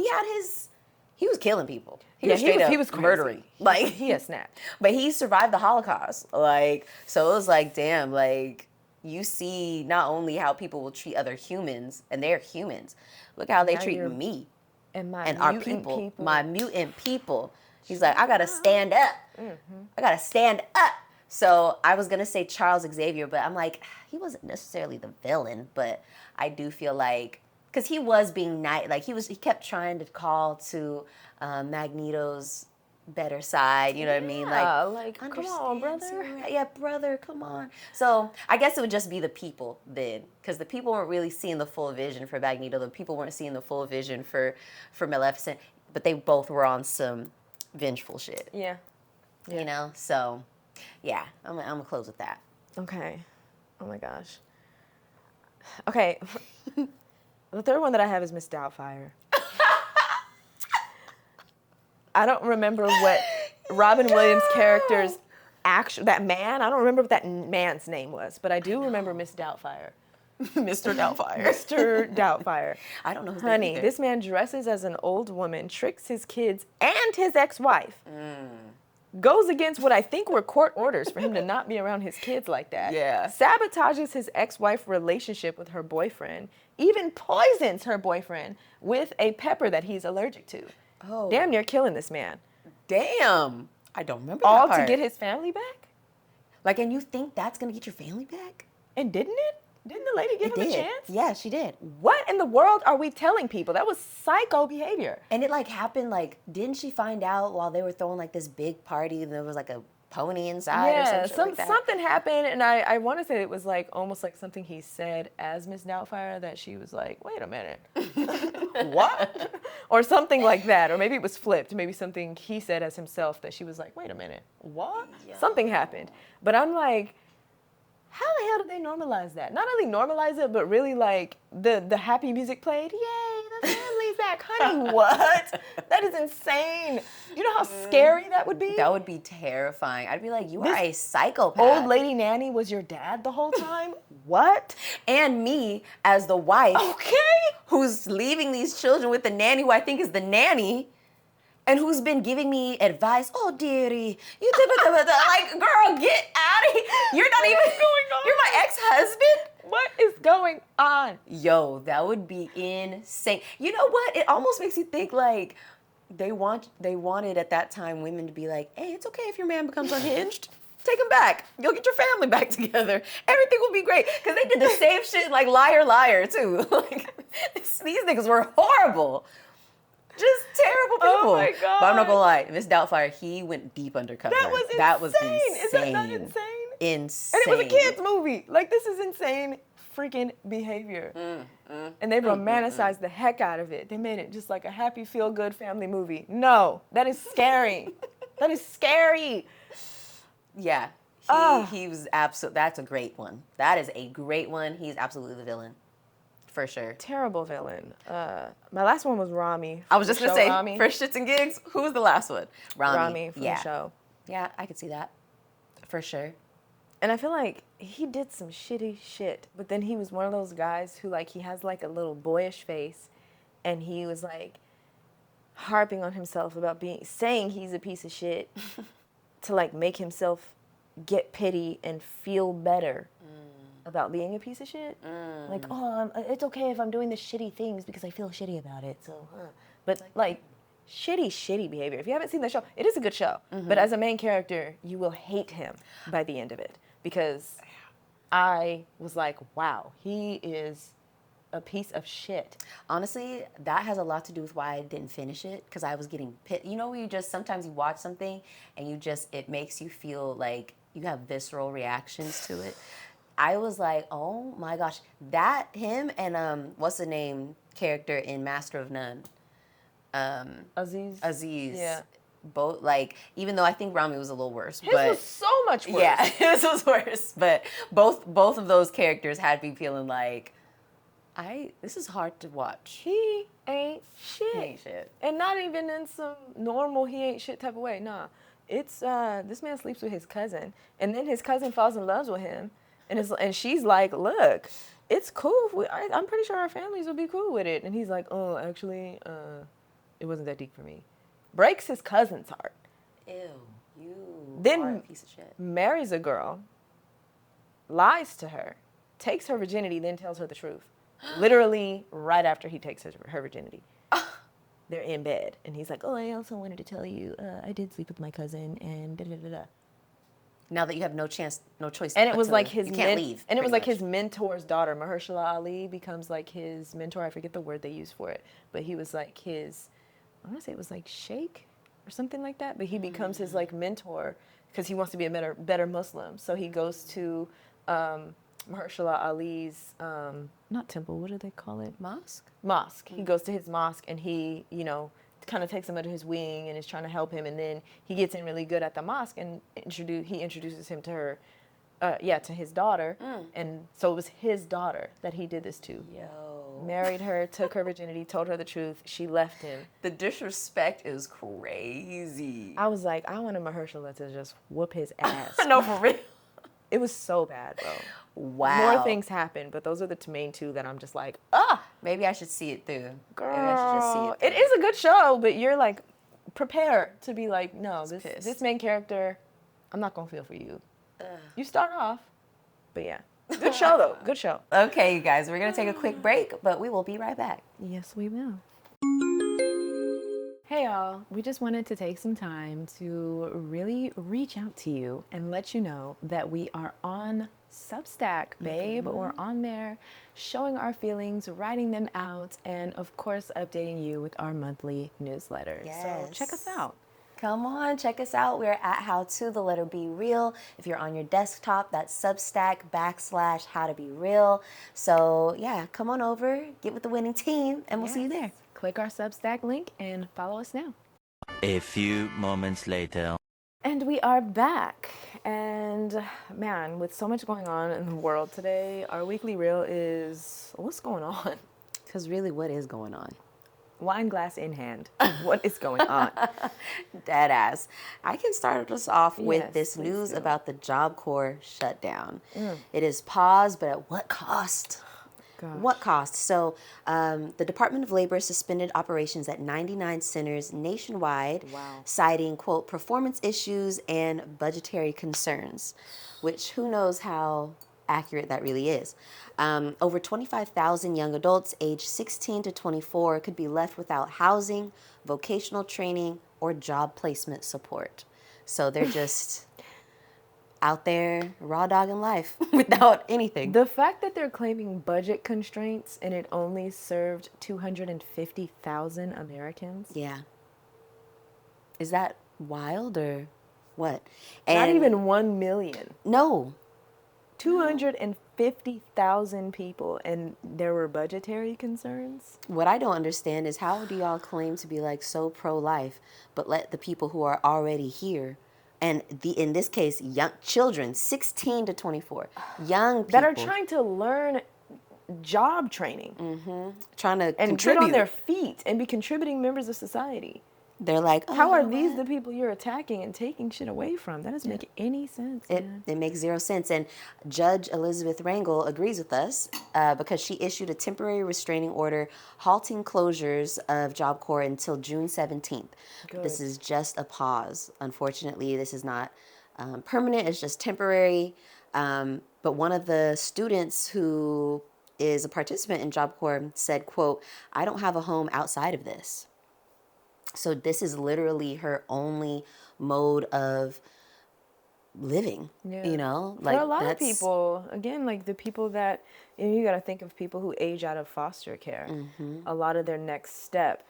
he was killing people. He was crazy. Murdering. Like, he has snapped. But he survived the Holocaust. Like, so it was like, damn, like, you see not only how people will treat other humans, and they're humans. Look how they treat me and our people, my mutant people. He's like, I gotta stand up. I gotta stand up. So I was gonna say Charles Xavier, but I'm like, he wasn't necessarily the villain, but I do feel like, because he was being nice, like he kept trying to call to Magneto's better side, you know what I mean? Like come on, brother. Yeah, brother, come on. So I guess it would just be the people then, because the people weren't really seeing the full vision for Magneto. The people weren't seeing the full vision for Maleficent, but they both were on some vengeful shit. Yeah. So yeah, I'm gonna close with that. Okay. Oh my gosh. Okay. The third one that I have is Miss Doubtfire. I don't remember what Robin Williams' character's that man, I don't remember what that man's name was, but I do remember Miss Doubtfire. Mr. Doubtfire. Mr. Doubtfire. I don't know his name Honey, either. this man dresses as an old woman, tricks his kids and his ex-wife. Goes against what I think were court orders for him to not be around his kids like that. Yeah. Sabotages his ex-wife relationship with her boyfriend. Even poisons her boyfriend with a pepper that he's allergic to. Oh. Damn near killing this man. Damn. I don't remember All that part. to get his family back? Like, and you think that's going to get your family back? And didn't it? Didn't the lady give him a chance? Yeah, she did. What in the world are we telling people? That was psycho behavior. And it happened didn't she find out while they were throwing this big party and there was a pony inside or something like that? Something happened, and I want to say it was almost like something he said as Miss Doubtfire that she was like, wait a minute. What? Or something like that. Or maybe it was flipped. Maybe something he said as himself that she was like, wait a minute. What? Yeah. Something happened. But I'm like, how the hell did they normalize that? Not only normalize it, but really the happy music played. Yay, the family's back. Honey, what? That is insane. You know how scary that would be? That would be terrifying. I'd be like, you are a psychopath. Old lady nanny was your dad the whole time? What? And me as the wife. Okay. Who's leaving these children with the nanny who I think is the nanny. And who's been giving me advice? Oh, dearie, you girl, get out of here. You're not even going on. You're my ex-husband. What is going on? Yo, that would be insane. You know what? It almost makes you think they wanted at that time women to be like, hey, it's okay if your man becomes unhinged. Take him back. You'll get your family back together. Everything will be great. Because they did the same shit like Liar, Liar, too. These niggas were horrible. Just terrible people. Oh my God. But I'm not gonna lie, Miss Doubtfire, he went deep undercover. That was insane. Is that not insane? Insane. And it was a kid's movie. This is insane freaking behavior. And they romanticized the heck out of it. They made it just like a happy, feel-good family movie. No, that is scary. That is scary. Yeah. He was absolutely, that's a great one. That is a great one. He's absolutely the villain. For sure. Terrible villain. My last one was Rami. I was just going to say, Rami. for shits and gigs, who was the last one? Rami from the show. Yeah, I could see that. For sure. And I feel like he did some shitty shit, but then he was one of those guys who, like, he has, like, a little boyish face, and he was, like, harping on himself about saying he's a piece of shit to, like, make himself get pity and feel better about being a piece of shit. Like, oh, it's okay if I'm doing the shitty things because I feel shitty about it, so, But, like, shitty behavior. If you haven't seen the show, it is a good show. But as a main character, you will hate him by the end of it. Because I was like, wow, he is a piece of shit. Honestly, that has a lot to do with why I didn't finish it, because I was getting pissed. You know, when you just, sometimes you watch something and you just, it makes you feel like you have visceral reactions to it. I was like, oh my gosh, that, him and, what's the name, character in Master of None? Aziz. Yeah. Both, like, even though I think Rami was a little worse. His but was so much worse. Yeah, his was worse. But both of those characters had me feeling like, this is hard to watch. He ain't shit. He ain't shit. And not even in some normal he ain't shit type of way. Nah. It's, this man sleeps with his cousin. And then his cousin falls in love with him. And she's like, look, it's cool. I'm pretty sure our families will be cool with it. And he's like, oh, actually, it wasn't that deep for me. Breaks his cousin's heart. Ew, you then are a piece of shit. Marries a girl, lies to her, takes her virginity, then tells her the truth. Literally right after he takes her virginity. They're in bed. And he's like, oh, I also wanted to tell you, I did sleep with my cousin and da-da-da-da. Now that you have no choice. And it was like his you can't leave. And it was like his mentor's daughter, Mahershala Ali, becomes like his mentor. I forget the word they use for it, but he was like his, I want to say it was like sheikh or something like that. But he becomes his like mentor because he wants to be a better Muslim. So he goes to Mahershala Ali's not temple. What do they call it? Mosque. He goes to his mosque and he, you know, kind of takes him under his wing and is trying to help him, and then he gets in really good at the mosque and he introduces him to her, to his daughter, and so it was his daughter that he did this to. Yo. Married her, took her virginity, told her the truth, she left him. The disrespect is crazy. I was like, I wanted Mahershala to just whoop his ass. No, for real. It was so bad, bro. Wow. More things happened, but those are the main two that I'm just like, maybe I should see it through. Girl, maybe I should just see it through. It is a good show, but you're like, prepare to be like, no, this main character, I'm not gonna feel for you. You start off, but yeah. Good show though, good show. Okay, you guys, we're gonna take a quick break, but we will be right back. Yes, we will. Hey y'all, we just wanted to take some time to really reach out to you and let you know that we are on Substack, babe. We're on there showing our feelings, writing them out, and of course updating you with our monthly newsletter. Yes. So check us out. Come on, check us out. We're at howtobereal. If you're on your desktop, that's Substack /howtobereal. So yeah, come on over, get with the winning team, and we'll see you there. Click our Substack link and follow us now. A few moments later. And we are back. And man, with so much going on in the world today, our weekly reel is, what's going on? Because really, what is going on? Wine glass in hand. What is going on? Dead ass. I can start us off with this please news do. about the Job Corps shutdown. It is paused, but at what cost? Gosh. What cost? So the Department of Labor suspended operations at 99 centers nationwide, citing, quote, performance issues and budgetary concerns, which who knows how accurate that really is. Over 25,000 young adults aged 16 to 24 could be left without housing, vocational training, or job placement support. So they're just out there raw dogging life without anything. The fact that they're claiming budget constraints and it only served 250,000 Americans. Yeah. Is that wild or what? Not even 1 million. No. 250,000 people, and there were budgetary concerns. What I don't understand is how do y'all claim to be like so pro-life, but let the people who are already here, and in this case, young children, 16 to 24, young people that are trying to learn job training, trying to and contribute get on their feet and be contributing members of society. They're like, oh, How you are know these what? the people you're attacking and taking shit away from? That doesn't make any sense, man. It makes zero sense. And Judge Elizabeth Rangel agrees with us because she issued a temporary restraining order halting closures of Job Corps until June 17th. But this Good. is just a pause. Unfortunately, this is not permanent. It's just temporary. But one of the students who is a participant in Job Corps said, quote, "I don't have a home outside of this." So this is literally her only mode of living, Yeah. you know, For like a lot of that's people, again, like the people that, you got to think of people who age out of foster care. A lot of their next step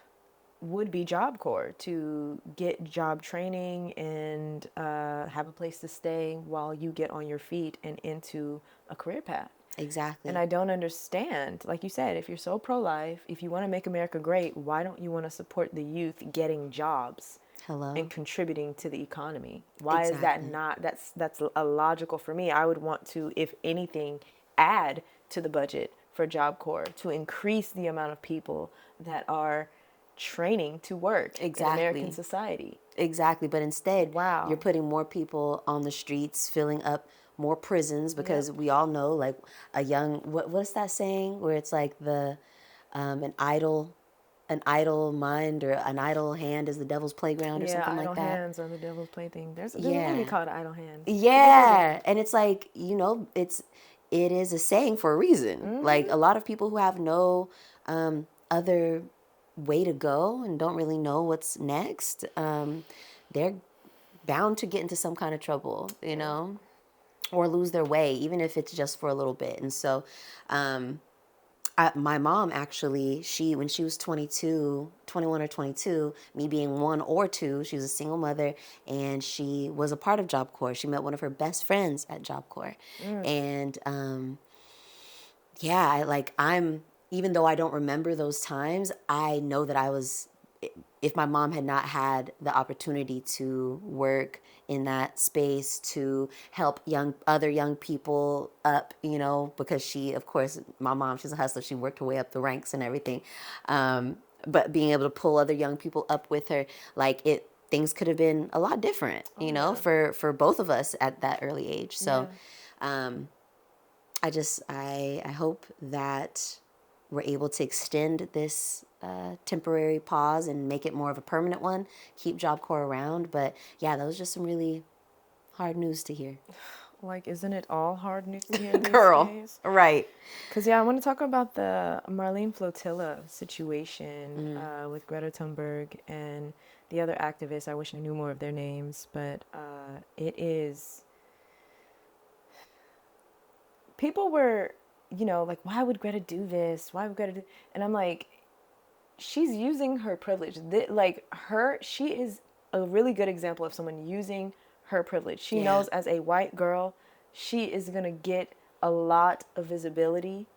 would be Job Corps, to get job training and have a place to stay while you get on your feet and into a career path. exactly. And I don't understand, like you said, if you're so pro-life, if you want to make America great, why don't you want to support the youth getting jobs Hello. and contributing to the economy? Why is that Exactly. not, that's illogical for me. I would want to, if anything, add to the budget for Job Corps to increase the amount of people that are training to work Exactly. in American society. Exactly. But instead, Wow. you're putting more people on the streets, filling up more prisons because we all know, like, a young, what's that saying where it's like the an idle mind or an idle hand is the devil's playground or Yeah, something idle like that. hands are the devil's plaything. There's a Yeah. movie called Idle Hands. Yeah, and it's like, you know, it is a saying for a reason. Like a lot of people who have no other way to go and don't really know what's next, they're bound to get into some kind of trouble, you know, or lose their way, even if it's just for a little bit. And so, my mom actually, when she was 21 or 22, me being 1 or 2, she was a single mother and she was a part of Job Corps. She met one of her best friends at Job Corps. And yeah, even though I don't remember those times, I know that if my mom had not had the opportunity to work in that space to help other young people up, you know, because she, of course, my mom, she's a hustler. She worked her way up the ranks and everything. But being able to pull other young people up with her, things could have been a lot different, you know, for both of us at that early age. So, I hope that we're able to extend this temporary pause and make it more of a permanent one, keep Job Corps around. But yeah, that was just some really hard news to hear. Like, isn't it all hard news to hear these Girl, days? right. Because, I want to talk about the Marlene Flotilla situation with Greta Thunberg and the other activists. I wish I knew more of their names, but it is... People were, like, why would Greta do this? Why would Greta do... And I'm like, she's using her privilege. She is a really good example of someone using her privilege. She knows as a white girl, she is going to get a lot of visibility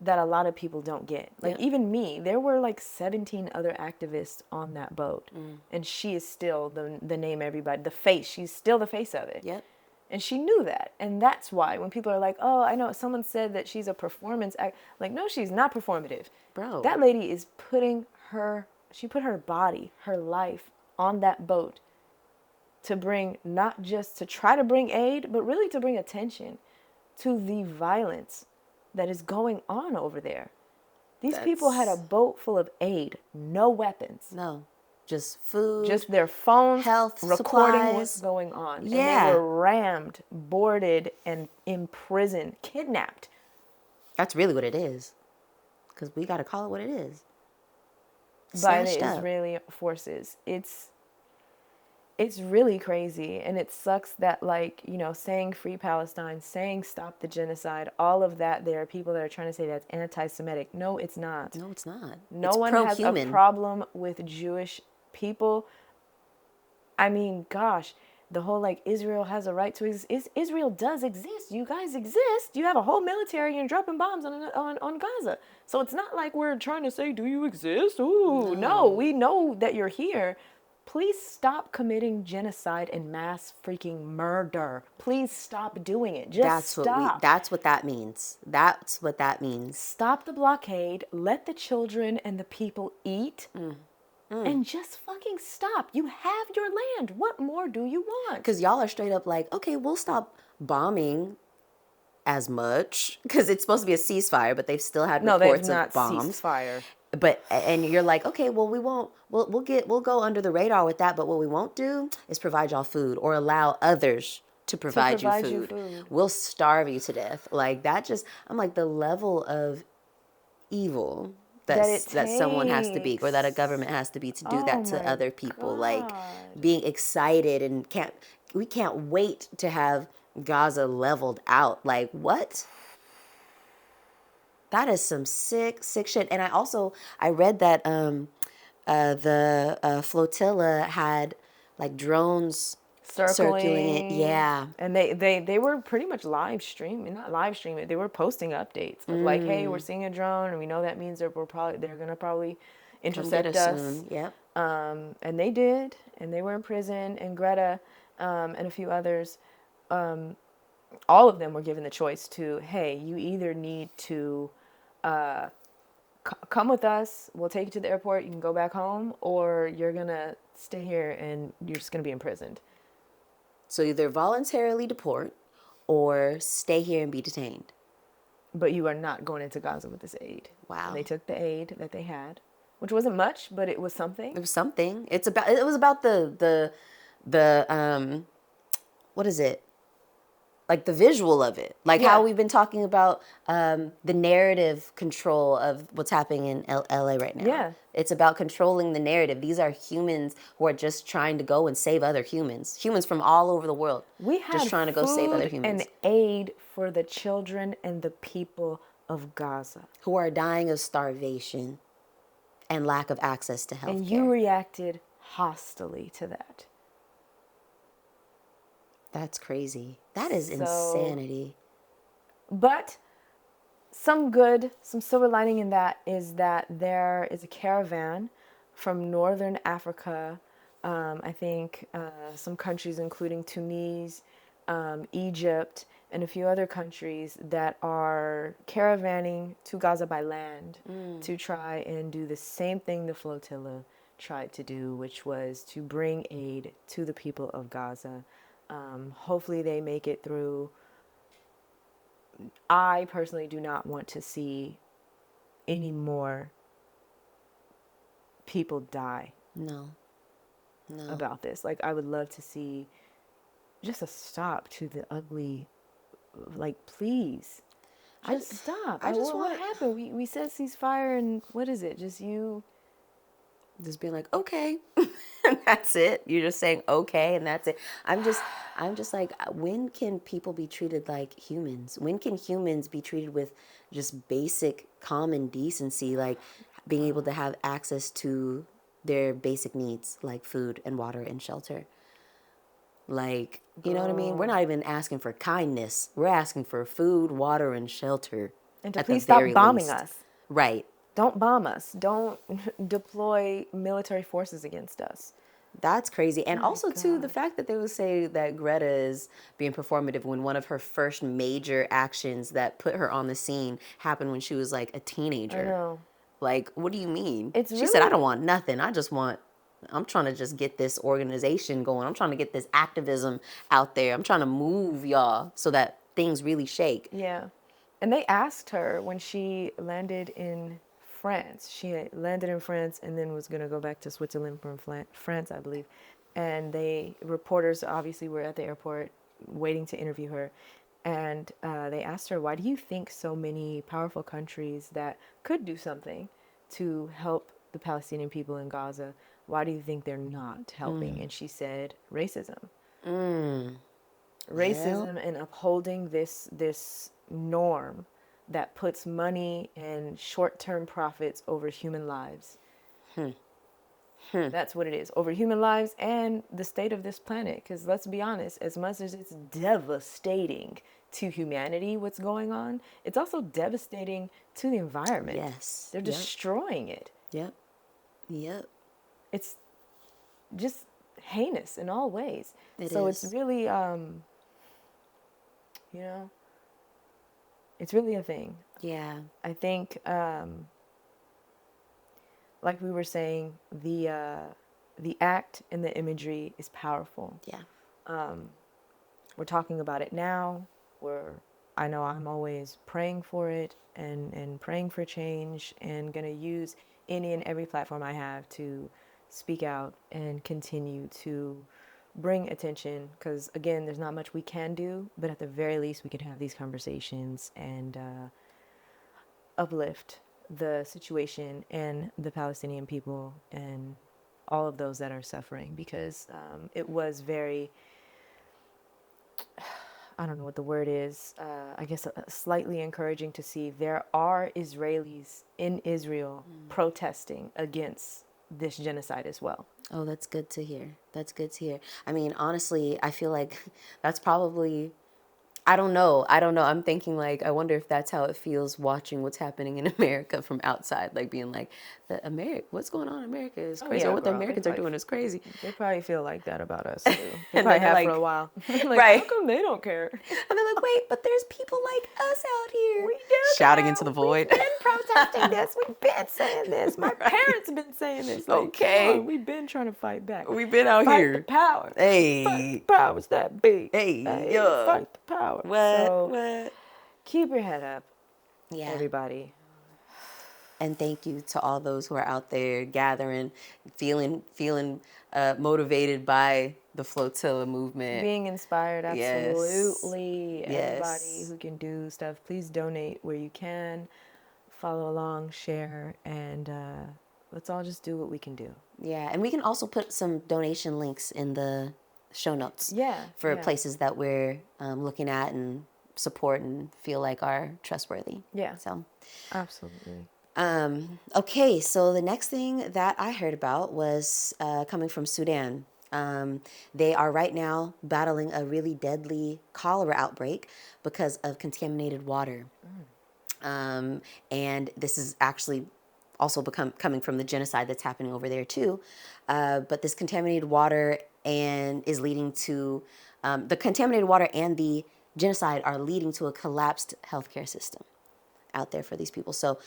that a lot of people don't get. Like, even me, there were like 17 other activists on that boat. And she is still the name everybody, the face. She's still the face of it. Yep. And she knew that. And that's why when people are like, oh, I know someone said that she's a performance act. Like, no, she's not performative. Bro. That lady is she put her body, her life on that boat to bring, not just to try to bring aid, but really to bring attention to the violence that is going on over there. These people had a boat full of aid, no weapons. No. Just food. Just their phones, health, recording supplies. what's going on. Yeah. And they were rammed, boarded, and imprisoned, kidnapped. That's really what it is. Because we got to call it what it is. By the Snatched up. Israeli forces. It's really crazy. And it sucks that, saying free Palestine, saying stop the genocide, all of that, there are people that are trying to say that's anti-Semitic. No, it's not. No, it's not. No it's one has a pro-human. problem with Jewish people. I mean, gosh, the whole Israel has a right to exist. Israel does exist. You guys exist. You have a whole military and dropping bombs on Gaza. So it's not like we're trying to say, do you exist? Ooh, no, we know that you're here. Please stop committing genocide and mass freaking murder. Please stop doing it. Just stop. That's what that means. That's what that means. Stop the blockade. Let the children and the people eat. and just fucking stop. You have your land. What more do you want? Because y'all are straight up like, okay, we'll stop bombing as much because it's supposed to be a ceasefire, but they've still had reports of bombs. Ceased fire. But and you're like, okay, well we won't. We'll go under the radar with that. But what we won't do is provide y'all food or allow others to provide you food. We'll starve you to death. Like that. Just I'm like the level of evil that someone has to be, or that a government has to be to do that to other people. God. Like being excited and we can't wait to have Gaza leveled out. Like what? That is some sick shit. And I read that the flotilla had like drones circulating it. Yeah. And they were pretty much not live streaming. They were posting updates of like, hey, we're seeing a drone, and we know that means that they're gonna probably intercept us. Soon. Yep. And they did, and they were in prison. And Greta and a few others, all of them were given the choice to, hey, you either need to come with us, we'll take you to the airport, you can go back home, or you're gonna stay here and you're just gonna be imprisoned. So either voluntarily deport or stay here and be detained. But you are not going into Gaza with this aid. Wow. And they took the aid that they had, which wasn't much, but it was something. It was something. It was about the what is it? Like the visual of it, like how we've been talking about the narrative control of what's happening in LA right now. Yeah. It's about controlling the narrative. These are humans who are just trying to go and save other humans from all over the world. We have just trying to go save other humans. And aid for the children and the people of Gaza. Who are dying of starvation and lack of access to health care. And you reacted hostily to that. That's crazy. That is insanity. But some silver lining in that is that there is a caravan from northern Africa, I think some countries including Tunisia, Egypt, and a few other countries that are caravanning to Gaza by land to try and do the same thing the flotilla tried to do, which was to bring aid to the people of Gaza. Hopefully they make it through. I personally do not want to see any more people die. No. About this. Like, I would love to see just a stop to the ugly, like, please. Just stop. What happened? We said ceasefire, and what is it? Just you just being like, okay, that's it. You're just saying okay, and that's it. I'm just like, when can people be treated like humans? When can humans be treated with just basic common decency, like being able to have access to their basic needs, like food and water and shelter? Like, you know what I mean? We're not even asking for kindness. We're asking for food, water, and shelter. And to please stop bombing us. Right. Don't bomb us. Don't deploy military forces against us. That's crazy. And also, too, the fact that they would say that Greta is being performative when one of her first major actions that put her on the scene happened when she was like a teenager. I know. Like, what do you mean? She said, I don't want nothing. I'm trying to just get this organization going. I'm trying to get this activism out there. I'm trying to move y'all so that things really shake. Yeah. And they asked her when she landed in France. She had landed in France and then was going to go back to Switzerland from France, I believe. And reporters obviously were at the airport waiting to interview her. And they asked her, why do you think so many powerful countries that could do something to help the Palestinian people in Gaza, why do you think they're not helping? And she said, racism. Racism and upholding this norm that puts money and short-term profits over human lives. That's what it is, over human lives and the state of this planet. Because let's be honest, as much as it's devastating to humanity what's going on, it's also devastating to the environment. Yes. They're destroying it. Yep. It's just heinous in all ways. It's really, it's really a thing. Yeah. I think like we were saying, the act and the imagery is powerful. Yeah. We're talking about it now. I know I'm always praying for it and praying for change, and going to use any and every platform I have to speak out and continue to bring attention, because again, there's not much we can do, but at the very least we can have these conversations and uplift the situation and the Palestinian people and all of those that are suffering, because it was very, I don't know what the word is, I guess slightly encouraging to see there are Israelis in Israel protesting against this genocide as well. Oh, that's good to hear. That's good to hear. I mean, honestly, I feel like that's probably, I don't know. I'm thinking like, I wonder if that's how it feels watching what's happening in America from outside, like being like, what's going on in America is crazy. yeah, or what the girl, Americans are doing is crazy. They probably feel like that about us too. They And probably then they're have like, for a while. Like, right. How come they don't care? And they're like, wait, but there's people like us out here. We do shouting care. into the void. We've been protesting this. We've been saying this. My parents have been saying this. Like, Okay. come on, we've been trying to fight back. We've been out Fight here. the power. Hey. Fight the powers that be. Hey, yeah. Fight the power. What? Keep your head up, Yeah. everybody. And thank you to all those who are out there gathering, feeling motivated by the flotilla movement. Being inspired, absolutely. Yes. Everybody who can do stuff, please donate where you can. Follow along, share, and let's all just do what we can do. Yeah, and we can also put some donation links in the show notes. Yeah. For places that we're looking at and support and feel like are trustworthy. Yeah. So. Absolutely. Okay, so the next thing that I heard about was coming from Sudan. They are right now battling a really deadly cholera outbreak because of contaminated water. And this is actually also coming from the genocide that's happening over there too. But this contaminated water is leading to, the contaminated water and the genocide are leading to a collapsed healthcare system out there for these people. So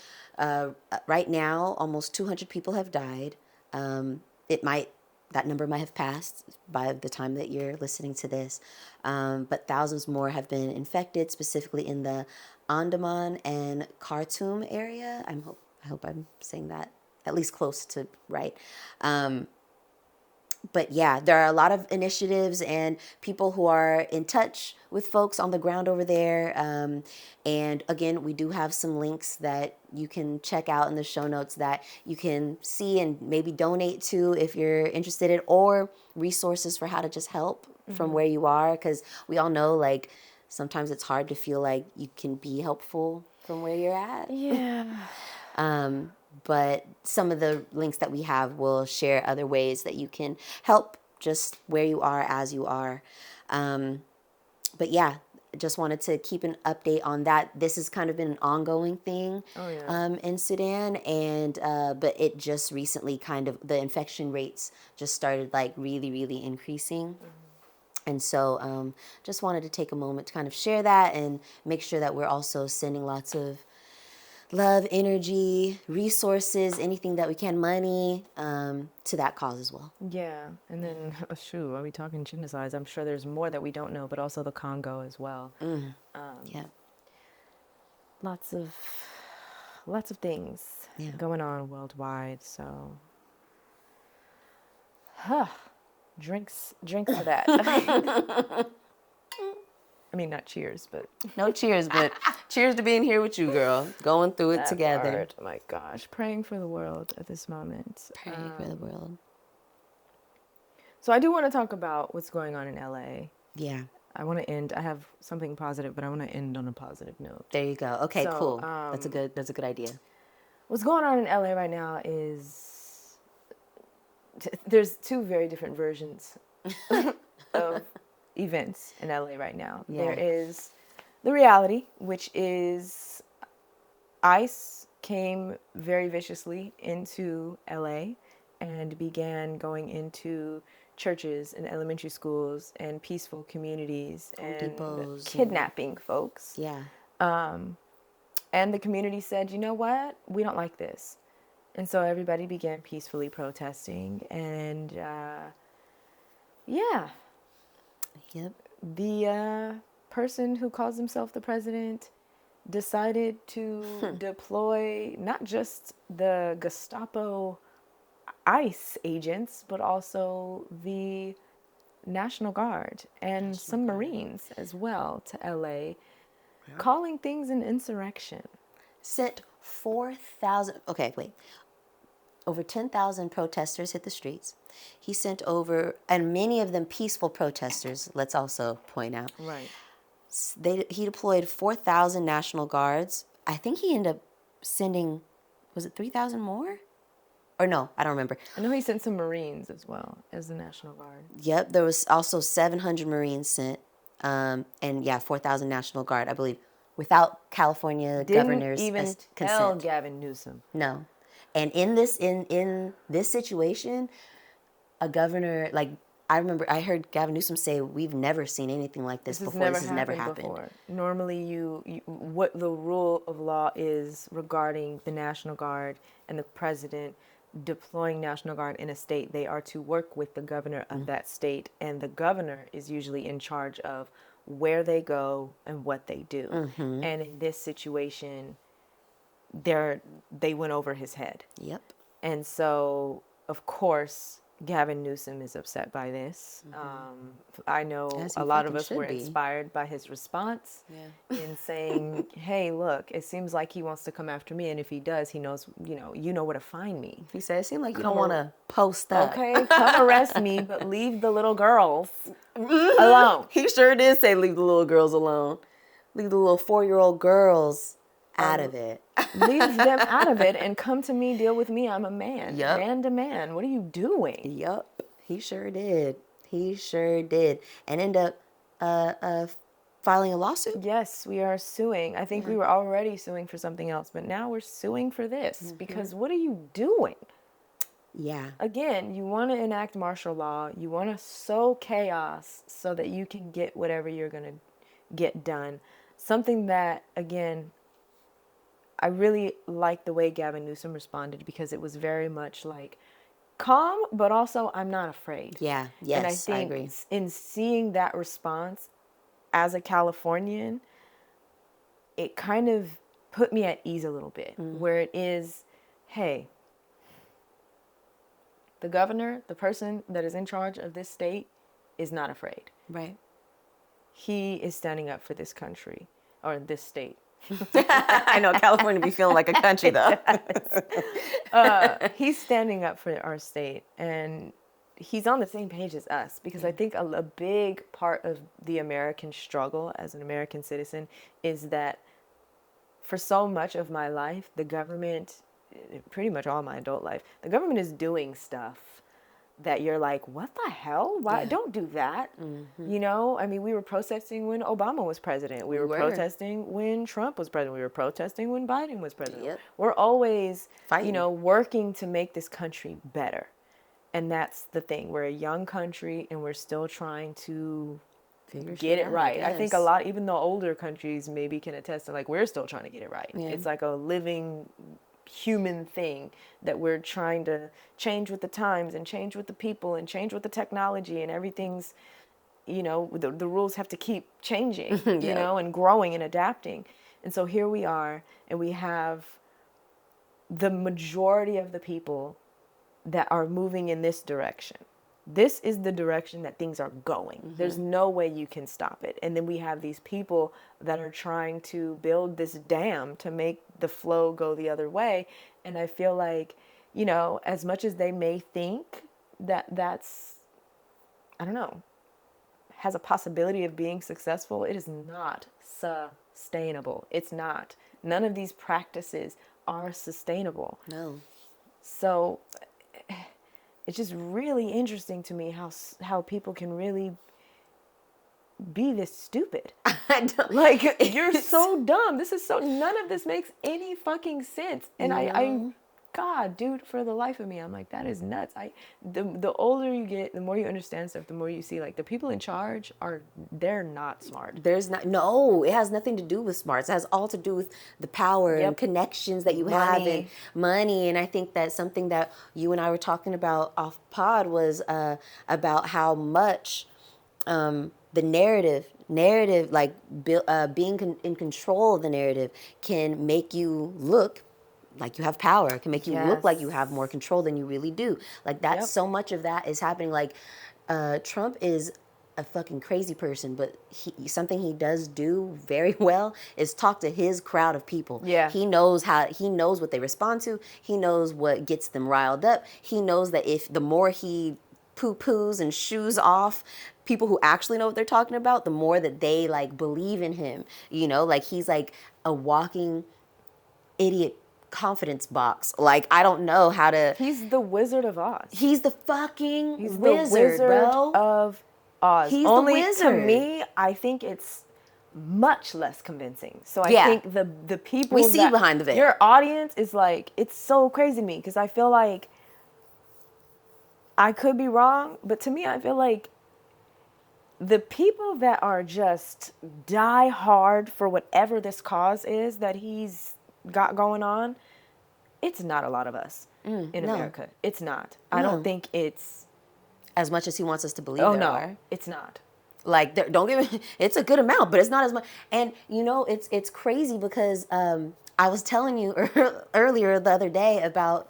right now, almost 200 people have died. That number might have passed by the time that you're listening to this. But thousands more have been infected, specifically in the Andaman and Khartoum area. I hope I'm saying that at least close to right. But yeah, there are a lot of initiatives and people who are in touch with folks on the ground over there. And again, we do have some links that you can check out in the show notes that you can see and maybe donate to if you're interested in, or resources for how to just help from where you are. Because we all know, like, sometimes it's hard to feel like you can be helpful from where you're at. Yeah. But some of the links that we have will share other ways that you can help just where you are as you are. But yeah, just wanted to keep an update on that. This has kind of been an ongoing thing in Sudan. And but it just recently the infection rates just started like really, really increasing. And so just wanted to take a moment to kind of share that and make sure that we're also sending lots of love, energy, resources, anything that we can, money, to that cause as well. Yeah, and then, are we talking genocides? I'm sure there's more that we don't know, but also the Congo as well. Yeah. Lots of things going on worldwide, so drinks to that. I mean, not cheers, but... No cheers, but cheers to being here with you, girl. Going through it together. Part, oh my gosh. Praying for the world at this moment. Praying for the world. So I do want to talk about what's going on in LA. Yeah. I have something positive, but I want to end on a positive note. There you go. Okay, cool. That's a good idea. What's going on in LA right now is... There's two very different versions of events in LA right now. Yeah. There is the reality, which is ICE came very viciously into LA and began going into churches and elementary schools and peaceful communities and kidnapping folks. Yeah. And the community said, you know what? We don't like this. And so everybody began peacefully protesting. And yeah, Yep. the person who calls himself the president decided to deploy not just the Gestapo ICE agents, but also the National Guard and some Marines as well to LA, calling things an insurrection. Sent 4,000. Okay, wait. Over 10,000 protesters hit the streets. He sent over, and many of them peaceful protesters, let's also point out. Right. He deployed 4,000 National Guards. I think he ended up sending, was it 3,000 more? Or no, I don't remember. I know he sent some Marines as well as the National Guard. Yep, there was also 700 Marines sent, and yeah, 4,000 National Guard, I believe, without California governor's Didn't even tell consent. Gavin Newsom. No, and in this situation, a governor, like, I remember I heard Gavin Newsom say, "We've never seen anything like this before. This has never happened before. Normally, you what the rule of law is regarding the National Guard and the president deploying National Guard in a state, they are to work with the governor of that state, and the governor is usually in charge of where they go and what they do. And in this situation, they went over his head. Yep. And so, of course, Gavin Newsom is upset by this. I know As he a lot of fucking us should were be. inspired by his response in saying, hey, look, it seems like he wants to come after me. And if he does, he knows, you know where to find me. He said, "It seemed like you don't want to post up." Okay, come arrest me, but leave the little girls alone. He sure did say, "Leave the little girls alone. Leave the little 4-year-old girls out of it." Leave them out of it and come to me, deal with me. I'm a man. Yep. Man to man. What are you doing? Yep, he sure did. He sure did, and end up filing a lawsuit. Yes, we are suing. I think we were already suing for something else, but now we're suing for this because what are you doing? Yeah, Again, you want to enact martial law. You want to sow chaos so that you can get whatever you're going to get done. Something that, again, I really like the way Gavin Newsom responded because it was very much like calm, but also I'm not afraid. yeah, And I yes, I think agree. in seeing that response as a Californian, it kind of put me at ease a little bit, where it is, hey, the governor, the person that is in charge of this state, is not afraid. Right. He is standing up for this country or this state. I know California be feeling like a country though. He's standing up for our state, and he's on the same page as us because I think a big part of the American struggle as an American citizen is that for so much of my life, the government, pretty much all my adult life, the government is doing stuff that you're like, what the hell? Why? Don't do that. You know, I mean, we were protesting when Obama was president. We were protesting when Trump was president. We were protesting when Biden was president. Yep. We're always, Fighting. working to make this country better. And that's the thing. We're a young country and we're still trying to get it right. I think a lot, even though older countries maybe can attest to, like, we're still trying to get it right. Yeah. It's like a living human thing that we're trying to change with the times and change with the people and change with the technology, and everything's, the rules have to keep changing, and growing and adapting. And so here we are, and we have the majority of the people that are moving in this direction. This is the direction that things are going. There's no way you can stop it. And then we have these people that are trying to build this dam to make the flow go the other way. And I feel like, as much as they may think that that's, I don't know, has a possibility of being successful, it is not sustainable. It's not. None of these practices are sustainable. No. So it's just really interesting to me how people can really be this stupid. I don't, Like, you're so dumb. None of this makes any fucking sense. And God, dude, for the life of me, I'm like, that is nuts. The older you get, the more you understand stuff, the more you see, like, the people in charge they're not smart. No, it has nothing to do with smarts. It has all to do with the power and connections that you have and money. And I think that something that you and I were talking about off pod was about how much the narrative, like being in control of the narrative can make you look like you have power. It can make you look like you have more control than you really do. Like that's so much of that is happening. Like Trump is a fucking crazy person, but something he does do very well is talk to his crowd of people. Yeah. He knows what they respond to. He knows what gets them riled up. He knows that if the more he poo-poos and shoos off people who actually know what they're talking about, the more that they like believe in him. You know, like he's like a walking idiot confidence box. Like I don't know how to. He's the Wizard of Oz. He's the fucking He's wizard, the Wizard bro. of Oz. He's Only the wizard. To me, I think it's much less convincing. So I think the people we see behind the veil. Your audience is like, it's so crazy to me because I feel like I could be wrong, but to me, I feel like the people that are just die hard for whatever this cause is that he's got going on, it's not a lot of us in America. It's not. I don't think it's as much as he wants us to believe. No, it's not. Like, don't give it. It's a good amount, but it's not as much. And you know, it's crazy because I was telling you earlier the other day about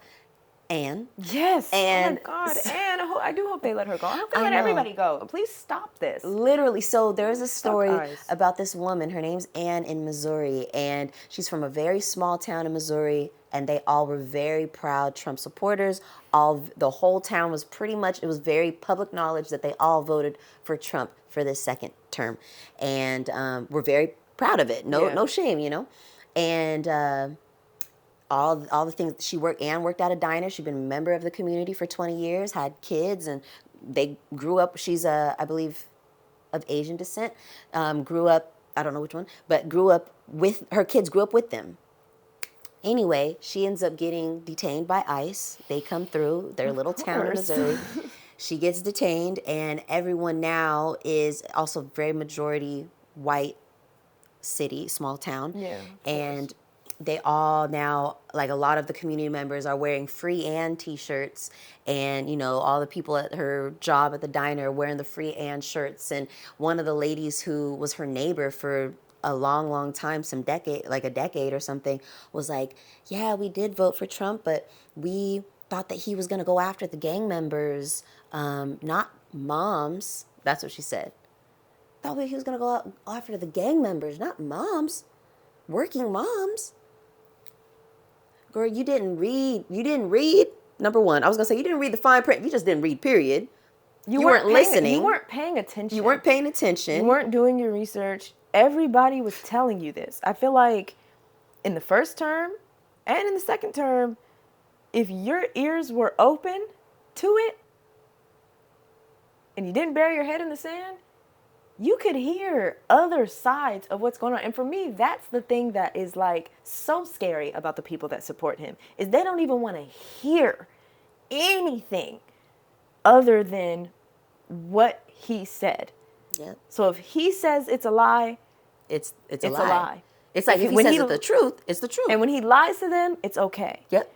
Anne. Yes. And oh my God, Anne. I do hope they let her go. I hope they let everybody go. Please stop this. Literally. So there's a story about this woman. Her name's Anne in Missouri, and she's from a very small town in Missouri. And they all were very proud Trump supporters. The whole town was pretty much, it was very public knowledge that they all voted for Trump for this second term. And we're very proud of it. No shame, you know. And all the things, Anne worked at a diner. She'd been a member of the community for 20 years, had kids, and they grew up, she's, I believe, of Asian descent, grew up, I don't know which one, but her kids grew up with them. Anyway, she ends up getting detained by ICE. They come through their little town in Missouri. She gets detained, and everyone now is also very majority white city, small town. Yeah. And they all now, like a lot of the community members are wearing Free Anne t-shirts, and you know, all the people at her job at the diner are wearing the Free Anne shirts. And one of the ladies who was her neighbor for a long time, like a decade or something, was like, yeah, we did vote for Trump, but we thought that he was going to go after the gang members, not moms. That's what she said. Thought he was going to go after the gang members, not moms, working moms. Girl, you didn't read. Number one, I was going to say, you didn't read the fine print. You just didn't read, period. You weren't listening. You weren't paying attention. You weren't paying attention. You weren't doing your research. Everybody was telling you this. I feel like in the first term and in the second term, if your ears were open to it and you didn't bury your head in the sand, you could hear other sides of what's going on. And for me, that's the thing that is like so scary about the people that support him, is they don't even want to hear anything other than what he said. Yep. So if he says it's a lie, it's a lie. It's like if he says it's the truth, it's the truth. And when he lies to them, it's okay. Yep.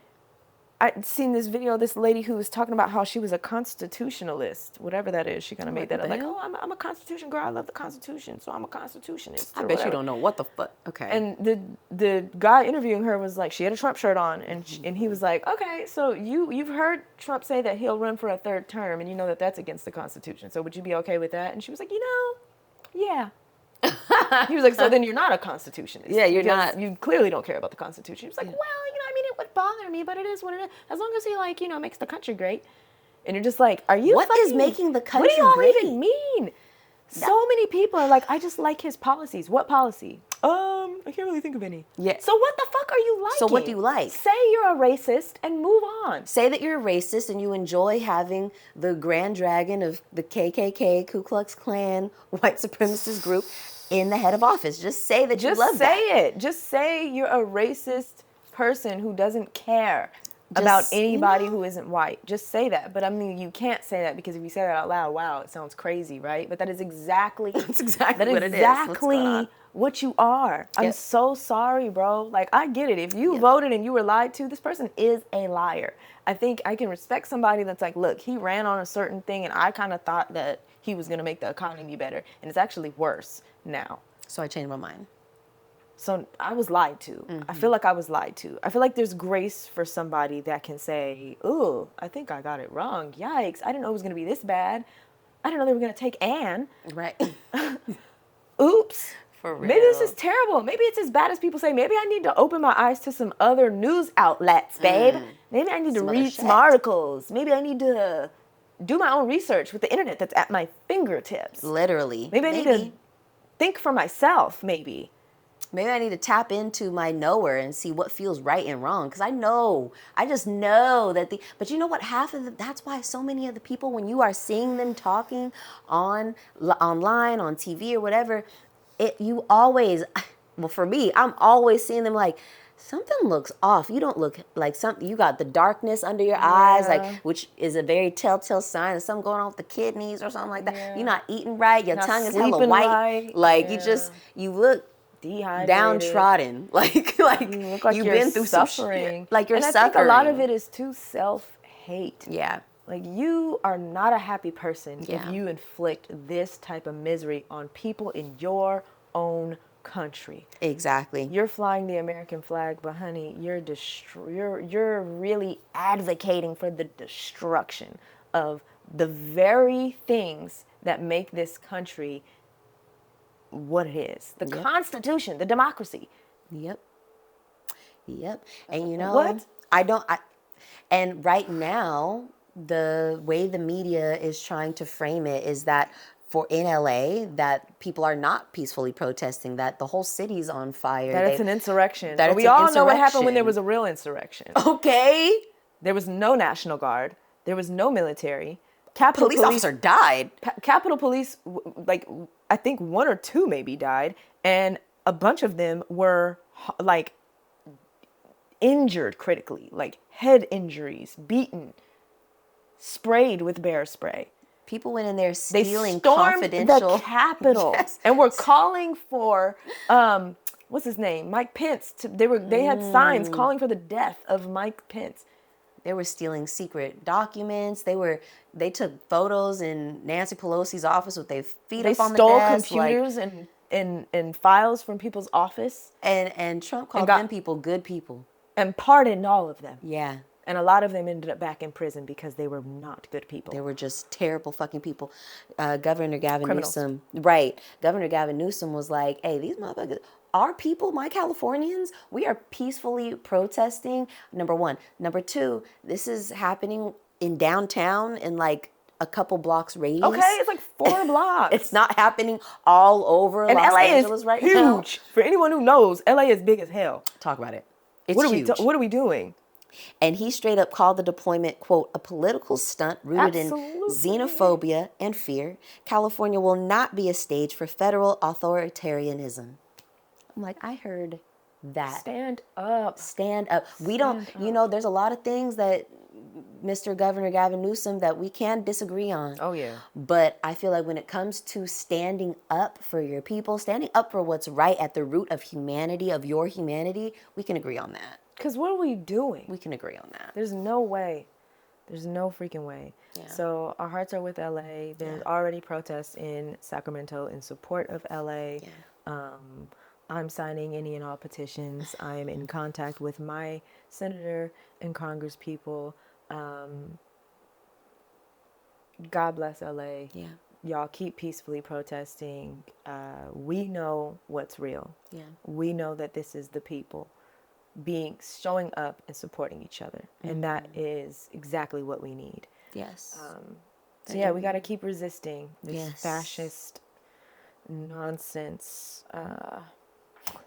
I'd seen this video of this lady who was talking about how she was a constitutionalist, whatever that is. She kind of made that up. Like, oh, I'm a Constitution girl. I love the Constitution, so I'm a Constitutionist. I bet you don't know what the fuck. Okay. And the guy interviewing her was like, she had a Trump shirt on, and he was like, okay, so you've heard Trump say that he'll run for a third term, and you know that that's against the Constitution. So would you be okay with that? And she was like, yeah. He was like, so then you're not a Constitutionist. Yeah, you're not. You clearly don't care about the Constitution. He was like, well, it would bother me, but it is what it is. As long as he, makes the country great. And you're just like, are you What is making the country great? What do y'all even mean? So many people are like, I just like his policies. What policy? I can't really think of any. Yeah. So what the fuck are you liking? So what do you like? Say you're a racist and move on. Say that you're a racist and you enjoy having the grand dragon of the KKK, Ku Klux Klan, white supremacist group in the head of office. Just say that you love that. Just say it. Just say you're a racist person who doesn't care about Just, anybody who isn't white. Just say that. But I mean, you can't say that because if you say that out loud, wow, it sounds crazy, right? But that is exactly That's exactly what it is. What's going on? What you are. I'm Yep. so sorry, bro. Like, I get it. If you voted and you were lied to, this person is a liar. I think I can respect somebody that's like, look, he ran on a certain thing and I kind of thought that he was going to make the economy better. And it's actually worse now. So I changed my mind. So I was lied to. I feel like I was lied to. I feel like there's grace for somebody that can say, ooh, I think I got it wrong. Yikes. I didn't know it was going to be this bad. I didn't know they were going to take Anne. Right. Oops. For real. Maybe this is terrible. Maybe it's as bad as people say. Maybe I need to open my eyes to some other news outlets, babe. Maybe I need to Some other read shit. some articles. Maybe I need to do my own research with the internet that's at my fingertips. Literally. Maybe I need to think for myself, maybe. Maybe I need to tap into my knower and see what feels right and wrong. Because I just know that but you know what? That's why so many of the people, when you are seeing them talking online, on TV or whatever, you always, well, for me, I'm always seeing them like, something looks off. You don't look like you got the darkness under your eyes, like, which is a very telltale sign of something going on with the kidneys or something like that. Yeah. You're not eating right. Your Not tongue is hella sleeping white. right. Like, Yeah. you look Dehydrated. downtrodden. Like You look like you've you're been through some suffering. shit. Like you're and I suffering. think a lot of it is too self-hate. Yeah. Like, you are not a happy person Yeah. if you inflict this type of misery on people in your own country. Exactly. You're flying the American flag, but honey, you're really advocating for the destruction of the very things that make this country what it is. The Constitution, the democracy. Yep. And you know, What? and right now, the way the media is trying to frame it is that in LA, that people are not peacefully protesting, that the whole city's on fire. That it's an insurrection. That But it's we an all know what happened when insurrection. there was a real insurrection. Okay. There was no National Guard. There was no military. Capitol Police officer died. Capitol Police, like, I think one or two maybe died, and a bunch of them were, like, injured critically, like head injuries, beaten, sprayed with bear spray. People went in there They stealing stormed confidential. the Capitol, Yes. and were calling for what's his name, Mike Pence. They had signs calling for the death of Mike Pence. They were stealing secret documents. They took photos in Nancy Pelosi's office with their feet They up on the stole desk. computers and files from people's office And Trump called got- them people good people. and pardoned all of them. Yeah. And a lot of them ended up back in prison because they were not good people. They were just terrible fucking people. Governor Gavin Criminals. Newsom, right. Governor Gavin Newsom was like, hey, these motherfuckers, our people, my Californians, we are peacefully protesting, number one. Number two, this is happening in downtown in like a couple blocks radius. Okay, it's like 4 blocks. It's not happening all over and Los LA Angeles is right huge. now. For anyone who knows, LA is big as hell. Talk about it. It's What huge. are we doing? And he straight up called the deployment, quote, a political stunt rooted Absolutely. in xenophobia and fear. California will not be a stage for federal authoritarianism. I'm like, I heard that. Stand up. Stand up. We don't, you know, there's a lot of things that Mr. Governor Gavin Newsom that we can disagree on. Oh, yeah. But I feel like when it comes to standing up for your people, standing up for what's right at the root of humanity, of your humanity, we can agree on that. Because what are we doing? We can agree on that. There's no way. There's no freaking way. Yeah. So our hearts are with LA. There's already protests in Sacramento in support of LA. Yeah. I'm signing any and all petitions. I am in contact with my senator and Congress people. God bless LA. Yeah. Y'all keep peacefully protesting. We know what's real. Yeah. We know that this is the people showing up and supporting each other. And that is exactly what we need. Yes. So yeah, we got to keep resisting this Yes. fascist nonsense.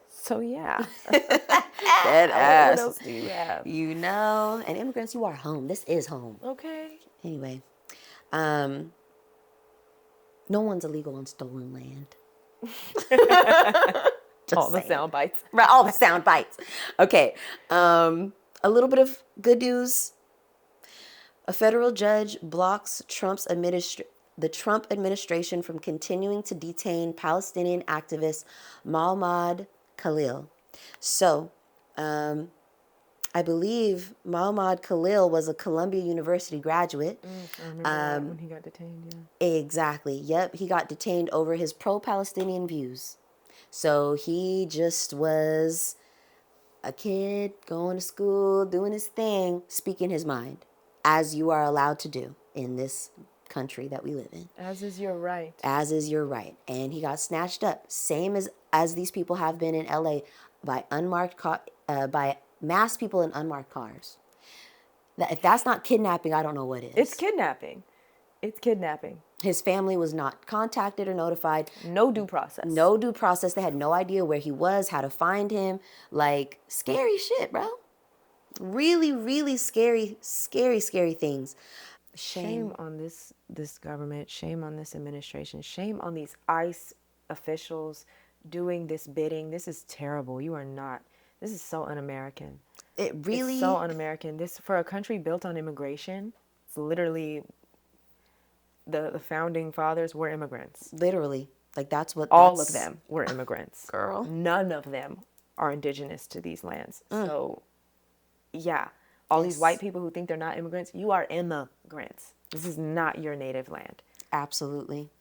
So yeah. Dead What ass. else do you have? You know, and immigrants, you are home. This is home. Okay. Anyway, no one's illegal on stolen land. Just All the saying. sound bites. Right, all the sound bites. Okay. A little bit of good news. A federal judge blocks the Trump administration from continuing to detain Palestinian activist Mahmoud Khalil. So, I believe Mahmoud Khalil was a Columbia University graduate. I remember that when he got detained, yeah. Exactly. Yep. He got detained over his pro-Palestinian views. So he just was a kid going to school, doing his thing, speaking his mind, as you are allowed to do in this country that we live in. As is your right. As is your right. And he got snatched up, same as these people have been in LA by by masked people in unmarked cars. If that's not kidnapping, I don't know what is. It's kidnapping. It's kidnapping. His family was not contacted or notified. No due process. No due process. They had no idea where he was, how to find him. Like, scary shit, bro. Really, really scary, scary, scary things. Shame on this government. Shame on this administration. Shame on these ICE officials doing this bidding. This is terrible. You are not. This is so un-American. It really... It's so un-American. This, for a country built on immigration, it's literally... The founding fathers were immigrants. Literally. Like, that's what... All of them were immigrants. Girl. None of them are indigenous to these lands. So, yeah. All these white people who think they're not immigrants, you are immigrants. This is not your native land. Absolutely.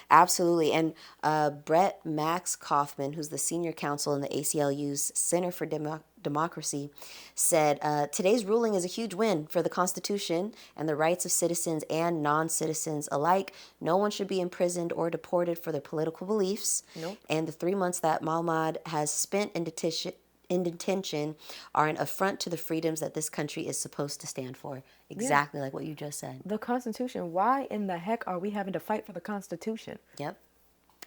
Absolutely. And Brett Max Kaufman, who's the senior counsel in the ACLU's Center for Democracy, said, today's ruling is a huge win for the Constitution and the rights of citizens and non-citizens alike. No one should be imprisoned or deported for their political beliefs. Nope. And the 3 months that Mahmoud has spent in detention are an affront to the freedoms that this country is supposed to stand for. Exactly like what you just said. The Constitution. Why in the heck are we having to fight for the Constitution? Yep.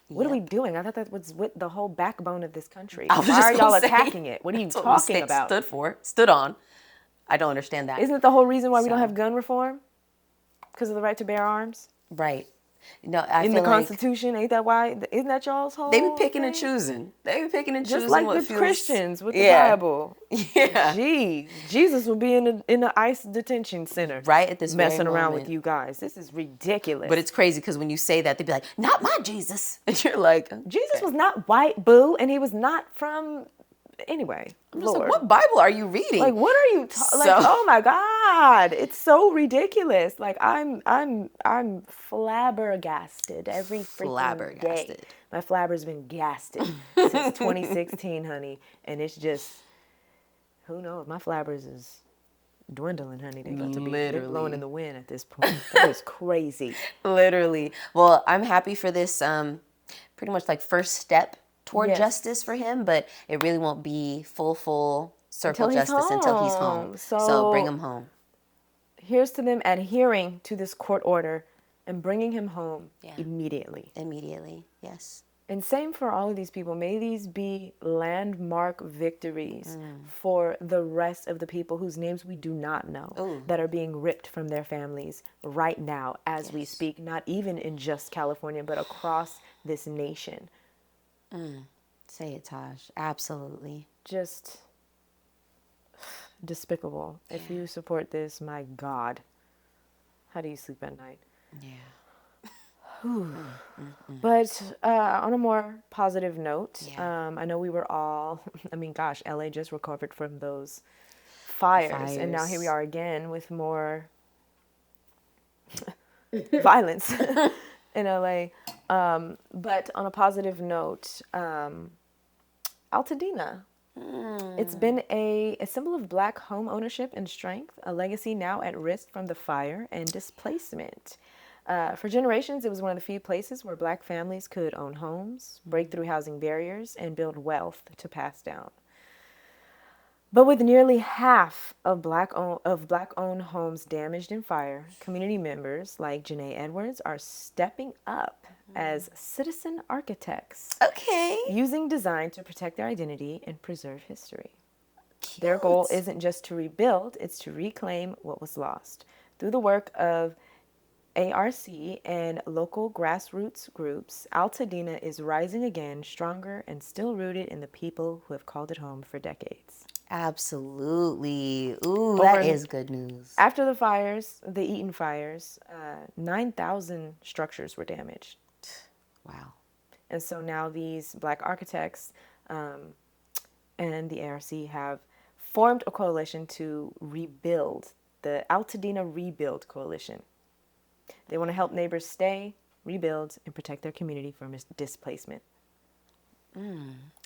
What are we doing? I thought that was with the whole backbone of this country. I was Why just are y'all gonna say, attacking it? What are you That's what talking about? stood on. I don't understand that. Isn't it the whole reason why we don't have gun reform? Because of the right to bear arms? Right. No, I In feel the like Constitution, ain't that why? Isn't that y'all's whole they be picking and thing? choosing. They be picking and Just choosing like what the feels... Christians with the Yeah. Bible. Yeah. Jeez, Jesus will be in the ICE detention center, Right at this messing very around moment. with you guys. This is ridiculous. But it's crazy because when you say that, they be like, "Not my Jesus," and you're like, Jesus was not white, boo, and he was not from. Anyway, I'm just Lord. like, what Bible are you reading? Like, what are you like? Oh my God, it's so ridiculous. Like, I'm flabbergasted every freaking day. My flabber's been gasted since 2016, honey, and it's just, who knows? My flabbers is dwindling, honey. They got to be blowing in the wind at this point. That is crazy. Literally. Well, I'm happy for this. Pretty much like first step toward Yes. justice for him, but it really won't be full circle Until he's justice until he's home. home. So- So bring him home. Here's to them adhering to this court order and bringing him home immediately. Immediately. Yes. And same for all of these people. May these be landmark victories for the rest of the people whose names we do not know that are being ripped from their families right now as we speak, not even in just California, but across this nation. Say it, Taj. Absolutely. Just despicable. If you support this, my God, how do you sleep at night? Yeah. But on a more positive note, Yeah. I know we were all, I mean, gosh, LA just recovered from those fires. And now here we are again with more violence in LA. But on a positive note, Altadena. It's been a symbol of Black home ownership and strength, a legacy now at risk from the fire and displacement. For generations, it was one of the few places where Black families could own homes, break through housing barriers, and build wealth to pass down. But with nearly half of Black-owned homes damaged in fire, community members like Janae Edwards are stepping up as citizen architects, Okay. using design to protect their identity and preserve history. Their goal isn't just to rebuild, it's to reclaim what was lost. Through the work of ARC and local grassroots groups, Altadena is rising again, stronger and still rooted in the people who have called it home for decades. Absolutely. Ooh, Over that in- is good news. After the fires, the Eaton fires, 9,000 structures were damaged. Wow. And so now these Black architects and the ARC have formed a coalition to rebuild, the Altadena Rebuild Coalition. They want to help neighbors stay, rebuild, and protect their community from displacement.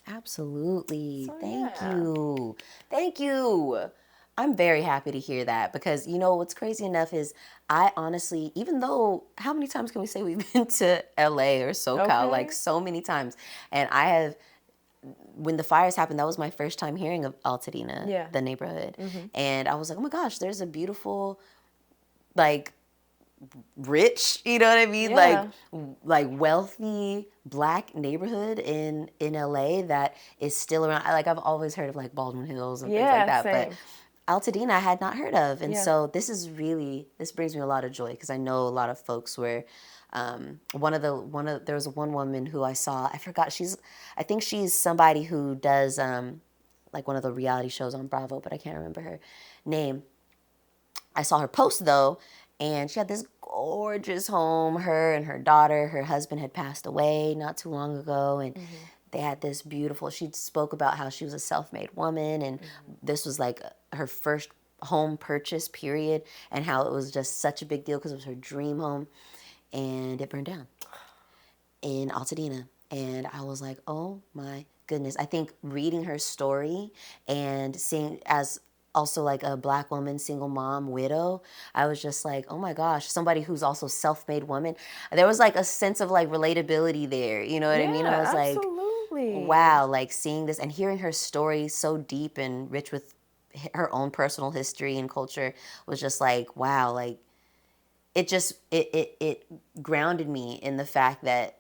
Absolutely. So, Thank yeah. you. Thank you. I'm very happy to hear that because, you know, what's crazy enough is I honestly, even though, how many times can we say we've been to LA or SoCal? Okay. Like so many times. And I have, when the fires happened, that was my first time hearing of Altadena, Yeah. the neighborhood. And I was like, oh my gosh, there's a beautiful, like, rich, you know what I mean? Yeah. Like wealthy Black neighborhood in LA that is still around. I've always heard of like Baldwin Hills and things like Yeah, that, same. but Altadena I had not heard of. And Yeah. so this brings me a lot of joy because I know a lot of folks were there was one woman who I saw, I forgot, I think she's somebody who does like one of the reality shows on Bravo, but I can't remember her name. I saw her post though, and she had this gorgeous home. Her and her daughter, her husband had passed away not too long ago, and they had this beautiful, she spoke about how she was a self-made woman, and this was like her first home purchase period, and how it was just such a big deal because it was her dream home, and it burned down in Altadena. And I was like, oh my goodness. I think reading her story and seeing as also like a Black woman, single mom, widow, I was just like, oh my gosh, somebody who's also self-made woman. There was like a sense of like relatability there. You know what I mean? I was absolutely. like, wow, like seeing this and hearing her story so deep and rich with her own personal history and culture was just like, wow, like it grounded me in the fact that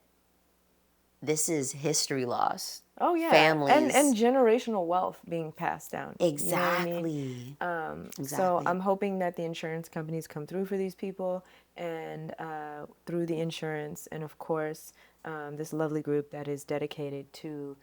this is history lost. Oh yeah, Families. and generational wealth being passed down. Exactly. You know what I mean? Exactly. So I'm hoping that the insurance companies come through for these people, and through the insurance, and of course, this lovely group that is dedicated to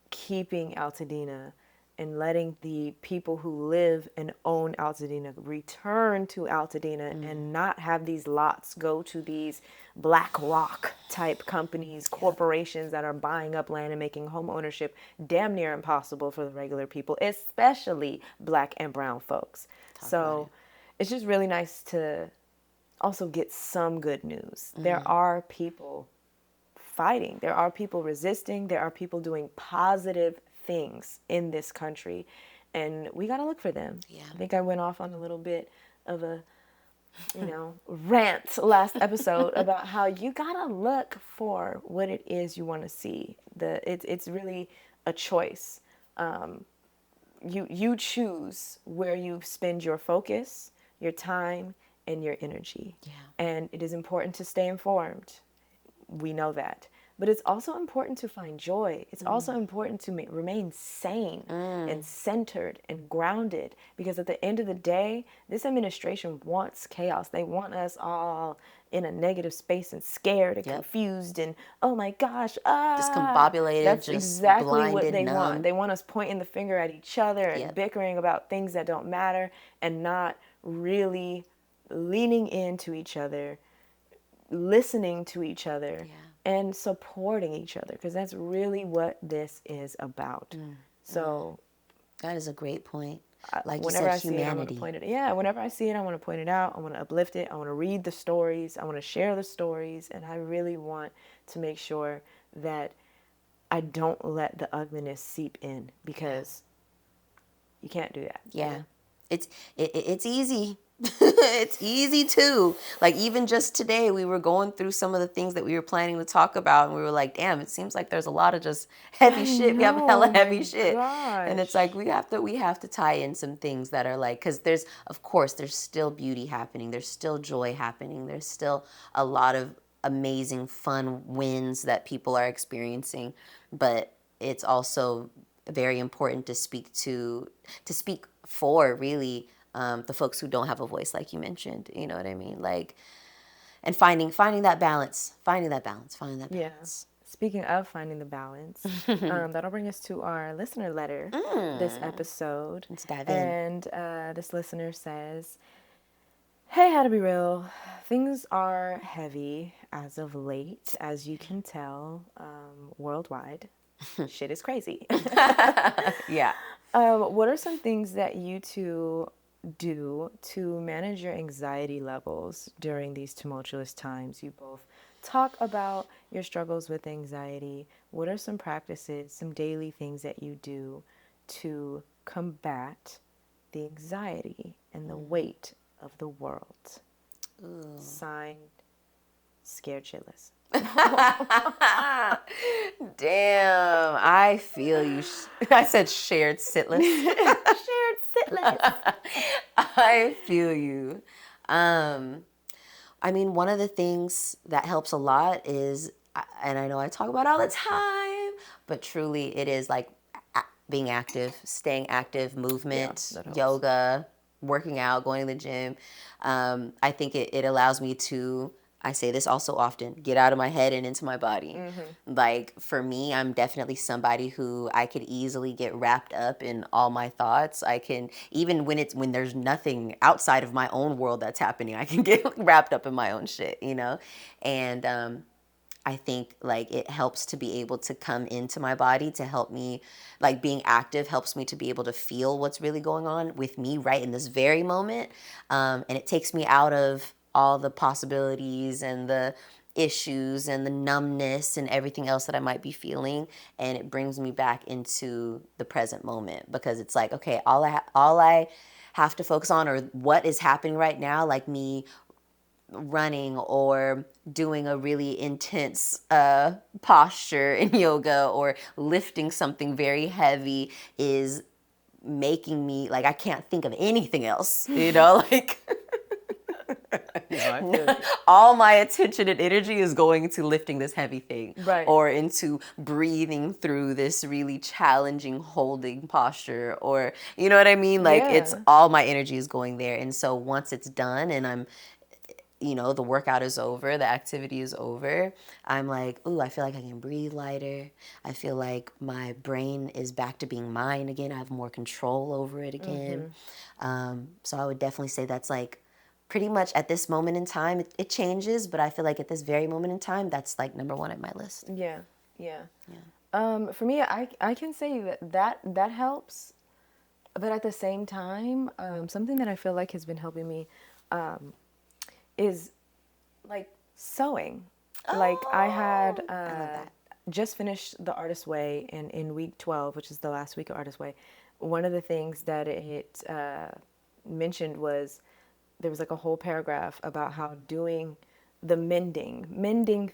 keeping Altadena and letting the people who live and own Altadena return to Altadena and not have these lots go to these Black Rock type companies, corporations that are buying up land and making home ownership damn near impossible for the regular people, especially Black and brown folks. So it's just really nice to also get some good news. There are people fighting. There are people resisting. There are people doing positive things in this country, and we got to look for them. Yeah. I think I went off on a little bit of a, rant last episode about how you got to look for what it is you want to see. It's really a choice. You choose where you spend your focus, your time, and your energy. Yeah. And it is important to stay informed. We know that. But it's also important to find joy. It's also important to remain sane and centered and grounded, because at the end of the day, this administration wants chaos. They want us all in a negative space and scared and confused and, oh my gosh, discombobulated, that's just exactly blinded, what they numb. want. They want us pointing the finger at each other and bickering about things that don't matter, and not really leaning into each other, listening to each other, and supporting each other, because that's really what this is about. So that is a great point. Like you whenever said, I see it, I want to humanity. point it. Yeah, whenever I see it, I want to point it out. I want to uplift it. I want to read the stories. I want to share the stories, and I really want to make sure that I don't let the ugliness seep in, because you can't do that. Yeah. It's easy. It's easy too. Like even just today, we were going through some of the things that we were planning to talk about, and we were like, "Damn, it seems like there's a lot of just heavy shit. We have hella heavy shit." And it's like we have to tie in some things that are like, because there's still beauty happening. There's still joy happening. There's still a lot of amazing, fun wins that people are experiencing, but it's also very important to speak for really the folks who don't have a voice, like you mentioned. You know what I mean? Like, and finding that balance. Yeah. speaking of finding the balance, that'll bring us to our listener letter this episode. Let's dive in. And this listener says, "Hey, how to be real. Things are heavy as of late, as you can tell, worldwide. Shit is crazy." Yeah. What are some things that you two do to manage your anxiety levels during these tumultuous times? You both talk about your struggles with anxiety. What are some practices, some daily things that you do to combat the anxiety and the weight of the world? Ooh. Signed, Scared Shitless. Damn, I feel you. I said shared sitless. Shared Shitless. I feel you. I mean, one of the things that helps a lot is, and I know I talk about it all the time, but truly it is like being active, staying active, movement, Yeah, that helps. yoga, working out, going to the gym. I think it allows me to, I say this also often, get out of my head and into my body. Like for me, I'm definitely somebody who I could easily get wrapped up in all my thoughts. I can, even when there's nothing outside of my own world that's happening, I can get wrapped up in my own shit, you know? And I think like it helps to be able to come into my body to help me, like being active helps me to be able to feel what's really going on with me right in this very moment. And it takes me out of all the possibilities and the issues and the numbness and everything else that I might be feeling, and it brings me back into the present moment, because it's like, okay, all I have to focus on, or what is happening right now, like me running or doing a really intense posture in yoga or lifting something very heavy, is making me like I can't think of anything else, you know, like all my attention and energy is going into lifting this heavy thing, Right. or into breathing through this really challenging holding posture, or you know what I mean, like it's Yeah. all my energy is going there. And so once it's done and I'm, you know, the workout is over, the activity is over, I'm like, ooh, I feel like I can breathe lighter. I feel like my brain is back to being mine again. I have more control over it again. So I would definitely say that's like pretty much at this moment in time, it changes, but I feel like at this very moment in time, that's like number one at my list. Yeah. For me, I can say that helps, but at the same time, something that I feel like has been helping me is like sewing. Like I had I love that. just finished The Artist's Way, and in week 12, which is the last week of Artist's Way, one of the things that it mentioned was there was like a whole paragraph about how doing the mending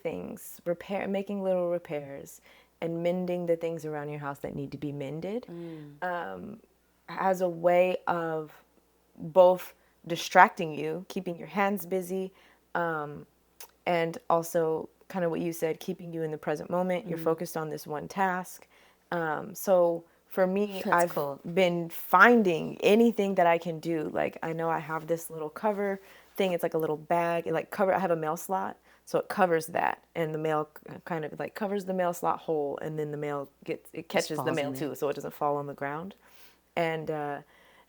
things, making little repairs, and mending the things around your house that need to be mended, has a way of both distracting you, keeping your hands busy, and also kind of what you said, keeping you in the present moment. You're focused on this one task. So for me, I've been finding anything that I can do. Like I know I have this little cover thing. It's like a little bag. It like I have a mail slot, so it covers that, and the mail kind of like covers the mail slot hole, and then the mail catches the mail too, so it doesn't fall on the ground. And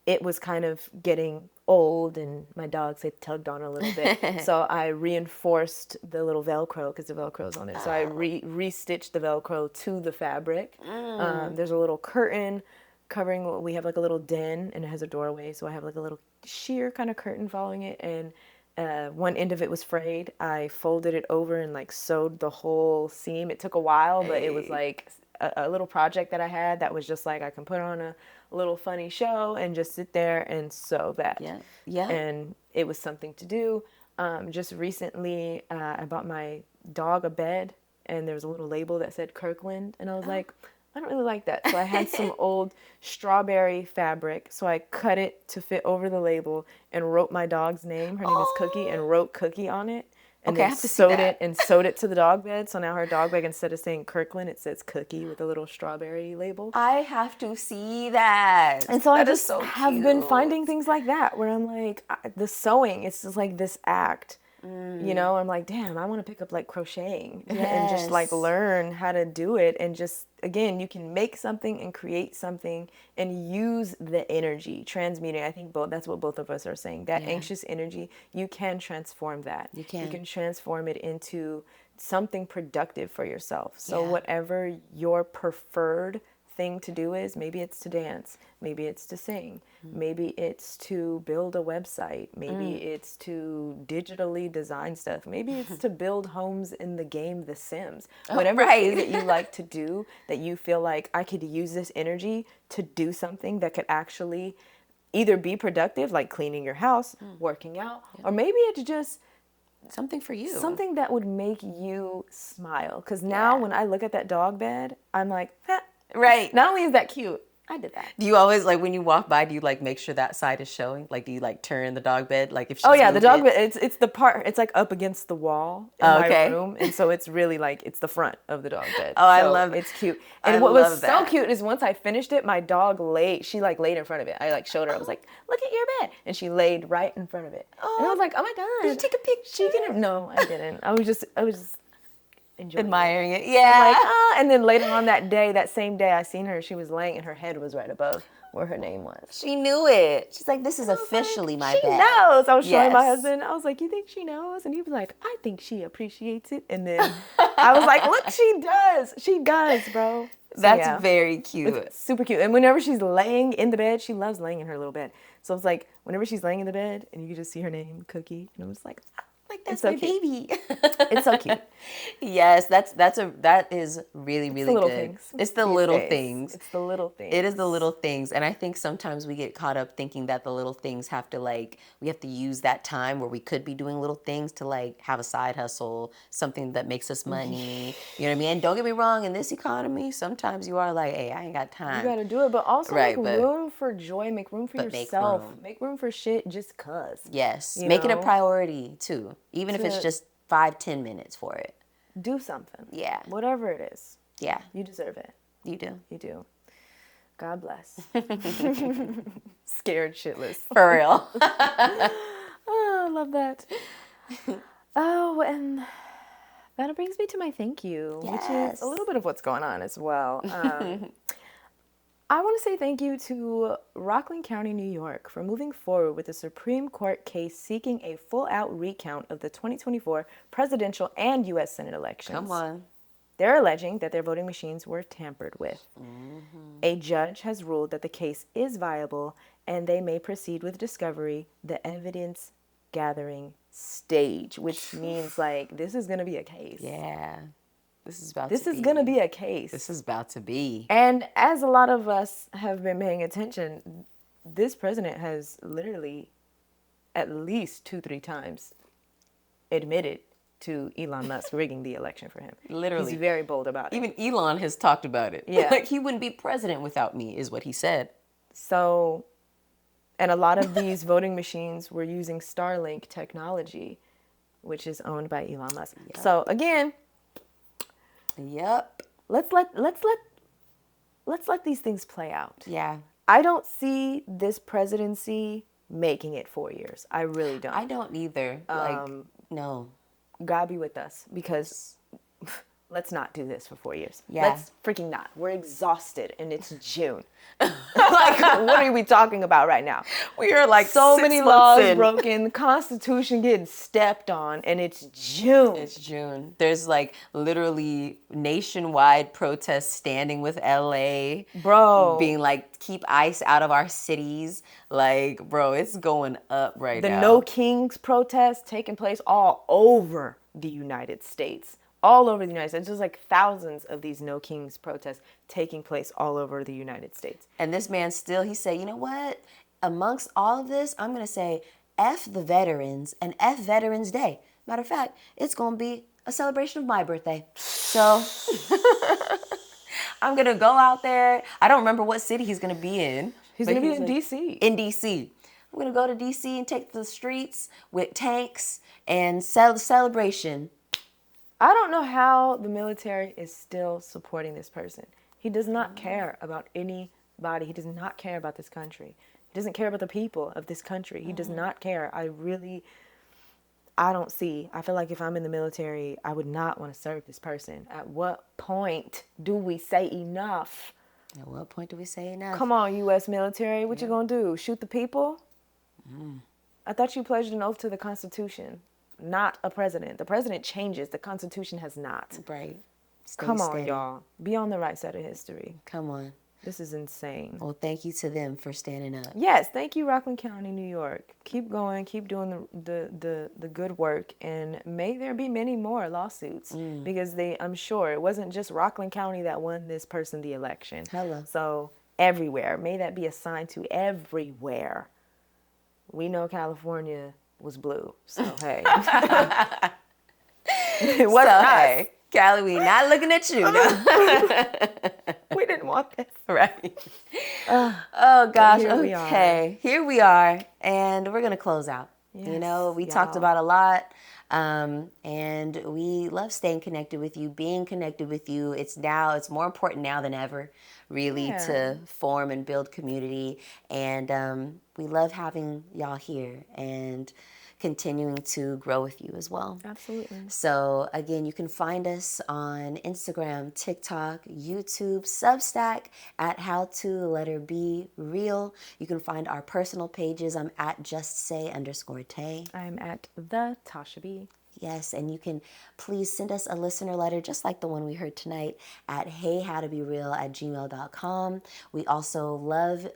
it was kind of getting old, and my dogs had tugged on a little bit. So I reinforced the little Velcro, because the Velcro's on it. So I re-stitched the Velcro to the fabric. There's a little curtain covering, we have like a little den, and it has a doorway. So I have like a little sheer kind of curtain following it. And one end of it was frayed. I folded it over and like sewed the whole seam. It took a while, but it was like a little project that I had that was just like, I can put on a little funny show and just sit there and sew that. Yeah. And it was something to do. Just recently, I bought my dog a bed, and there was a little label that said Kirkland, and I was like, I don't really like that. So I had some old strawberry fabric, so I cut it to fit over the label and wrote my dog's name. Her name is Cookie, and wrote Cookie on it. And then sewed it to the dog bed. So now her dog bed, instead of saying Kirkland, it says Cookie with a little strawberry label. I have to see that. And so I just have been finding things like that where I'm like, the sewing, it's just like this act You know, I'm like, damn, I want to pick up like crocheting and just like Yes. learn how to do it. And just, again, you can make something and create something and use the energy, transmuting. I think that's what both of us are saying. That anxious energy, you can transform that. You can. You can transform it into something productive for yourself. So Yeah. whatever your preferred thing to do is, maybe it's to dance, maybe it's to sing, maybe it's to build a website, maybe it's to digitally design stuff, maybe it's to build homes in the game The Sims. Whatever it is that you like to do, that you feel like I could use this energy to do something that could actually either be productive, like cleaning your house, working out, or maybe it's just Something for you. something that would make you smile. Because now when I look at that dog bed, I'm like, Right. not only is that cute, I did that. Do you always, like, when you walk by, do you, like, make sure that side is showing? Like, do you, like, turn the dog bed? Like, if she's Oh yeah, the moved dog it? bed. It's the part. It's like up against the wall in Oh, my okay. room, and so it's really like it's the front of the dog bed. Oh, I So love it. It's cute. I And what love was so that. cute is once I finished it, my dog laid. She like laid in front of it. I like showed her. I was like, "Look at your bed," and she laid right in front of it. And I was like, "Oh my god!" Did you take a picture? She didn't. No, I didn't. I was just enjoying it. Admiring it. I'm Yeah. like, and then later on that same day, I seen her. She was laying, and her head was right above where her name was. She knew it. She's like, this is officially my She bed. knows. I was showing my Yes. husband. I was like, "You think she knows?" And he was like, "I think she appreciates it." And then I was like, "Look, she does. She does, bro." So, That's yeah, very cute. it's super cute. And whenever she's laying in the bed, she loves laying in her little bed. So it's like whenever she's laying in the bed, and you can just see her name, Cookie, and I was like, Like, that's so my cute. baby. it's so cute. Yes, that is really, really It's the little good. things. It's the these little days. things. It's the little things. It is the little things. And I think sometimes we get caught up thinking that the little things have to, like, we have to use that time where we could be doing little things to, like, have a side hustle, something that makes us money. You know what I mean? And don't get me wrong, in this economy, sometimes you are like, hey, I ain't got time. You gotta do it, but also Right, make but- room for joy, make room for but make yourself, room. make room for shit just cause. Yes. You Make it a know? priority, too. Even if it's To- just 5-10 minutes for it. Do something. Yeah. Whatever it is, Yeah, you deserve it. you do. You do. God bless. Scared shitless. For real. Oh, I love that. Oh, and that brings me to my thank you, which Yes. is a little bit of what's going on as well. I want to say thank you to Rockland County, New York, for moving forward with the Supreme Court case seeking a full-out recount of the 2024 presidential and U.S. Senate elections. Come on. They're alleging that their voting machines were tampered with. A judge has ruled that the case is viable and they may proceed with discovery, the evidence gathering stage, which means like this is going to be a case. Yeah. This is about This to is be. going to be a case. This is about to be. And as a lot of us have been paying attention, this president has literally at least 2-3 times admitted to Elon Musk rigging the election for him. Literally. He's very bold about it. Even Elon has talked about it. Yeah. Like, he wouldn't be president without me, is what he said. So, and a lot of these voting machines were using Starlink technology, which is owned by Elon Musk. Yep. So again, Yep. let's let these things play out. Yeah. I don't see this presidency making it 4 years. I really don't. I don't either. Like, no. God be with us, because let's not do this for 4 years. Yeah. Let's freaking not. We're exhausted and it's June. Like, what are we talking about right now? We are like So 6 many months laws in. broken, the Constitution getting stepped on, and it's June. It's June. There's like literally nationwide protests standing with LA. Bro. Being like, keep ICE out of our cities. Like, bro, it's going up right The now. No Kings protests taking place all over the United States. All over the United States. There's like thousands of these No Kings protests taking place all over the United States. And this man still, he said, you know what? Amongst all of this, I'm going to say F the veterans and F Veterans Day. Matter of fact, it's going to be a celebration of my birthday. So I'm going to go out there. I don't remember what city he's going to be in. He's but going to be in like, D.C. In D.C. I'm going to go to D.C. and take to the streets with tanks and celebration. I don't know how the military is still supporting this person. He does not care about anybody. He does not care about this country. He doesn't care about the people of this country. He does not care. I feel like if I'm in the military, I would not want to serve this person. At what point do we say enough? At what point do we say enough? Come on, U.S. military, what you gonna do? Shoot the people? I thought you pledged an oath to the Constitution, not a president. The president changes. The Constitution has not. Right. Stay Come on, steady. y'all. Be on the right side of history. Come on. This is insane. Well, thank you to them for standing up. Yes, thank you, Rockland County, New York. Keep going, keep doing the good work, and may there be many more lawsuits because I'm sure it wasn't just Rockland County that won this person the election. Hello. So everywhere, may that be a sign to everywhere. We know California was blue, so hey, it wasn't us. Hey, Callie, we not looking at you. No. We didn't want this. Right. Oh gosh. here we Okay. Here we are, and we're gonna close out. You Yes, know, we talked y'all. about a lot, and we love staying connected with you, being connected with you. It's more important now than ever, really, Yeah. to form and build community. And we love having y'all here and continuing to grow with you as well. Absolutely. So again, you can find us on Instagram, TikTok, YouTube, Substack at howtobereal. You can find our personal pages. I'm at justsay_tay. I'm at the Tasha B. Yes, and you can please send us a listener letter just like the one we heard tonight at heyhowtobereal@gmail.com. We also love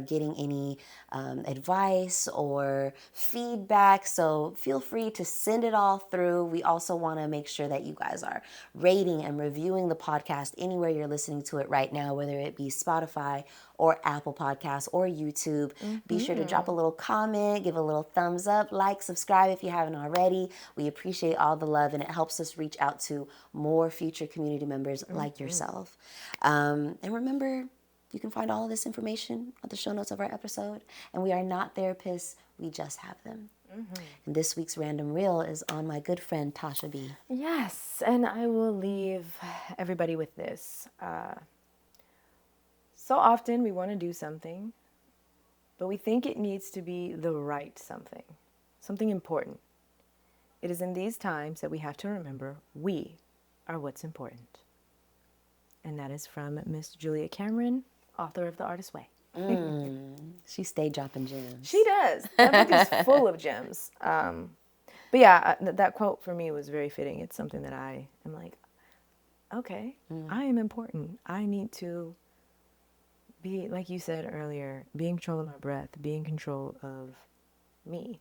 getting any advice or feedback, so feel free to send it all through. We also want to make sure that you guys are rating and reviewing the podcast anywhere you're listening to it right now, whether it be Spotify or Apple Podcasts or YouTube. Be sure to drop a little comment, give a little thumbs up, like, subscribe if you haven't already. We appreciate all the love, and it helps us reach out to more future community members like yourself. And remember, you can find all of this information on the show notes of our episode. And we are not therapists, we just have them. And this week's Random Reel is on my good friend Tasha B. Yes, and I will leave everybody with this. So often we want to do something, but we think it needs to be the right something important. It is in these times that we have to remember we are what's important. And that is from Miss Julia Cameron, author of The Artist's Way. She stayed dropping gems. She does. That book is full of gems. But yeah, that quote for me was very fitting. It's something that I am like, okay, I am important. I need to be, like you said earlier, be in control of my breath, be in control of me.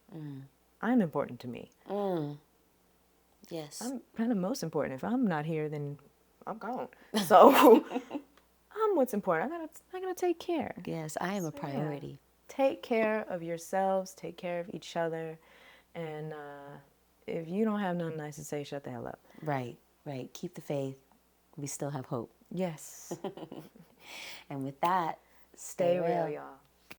I'm important to me. Yes. I'm kind of most important. If I'm not here, then I'm gone. So I'm what's important. I gotta take care. Yes, I am a priority. Take care of yourselves. Take care of each other. And if you don't have nothing nice to say, shut the hell up. Right. Keep the faith. We still have hope. Yes. And with that, Stay real, y'all.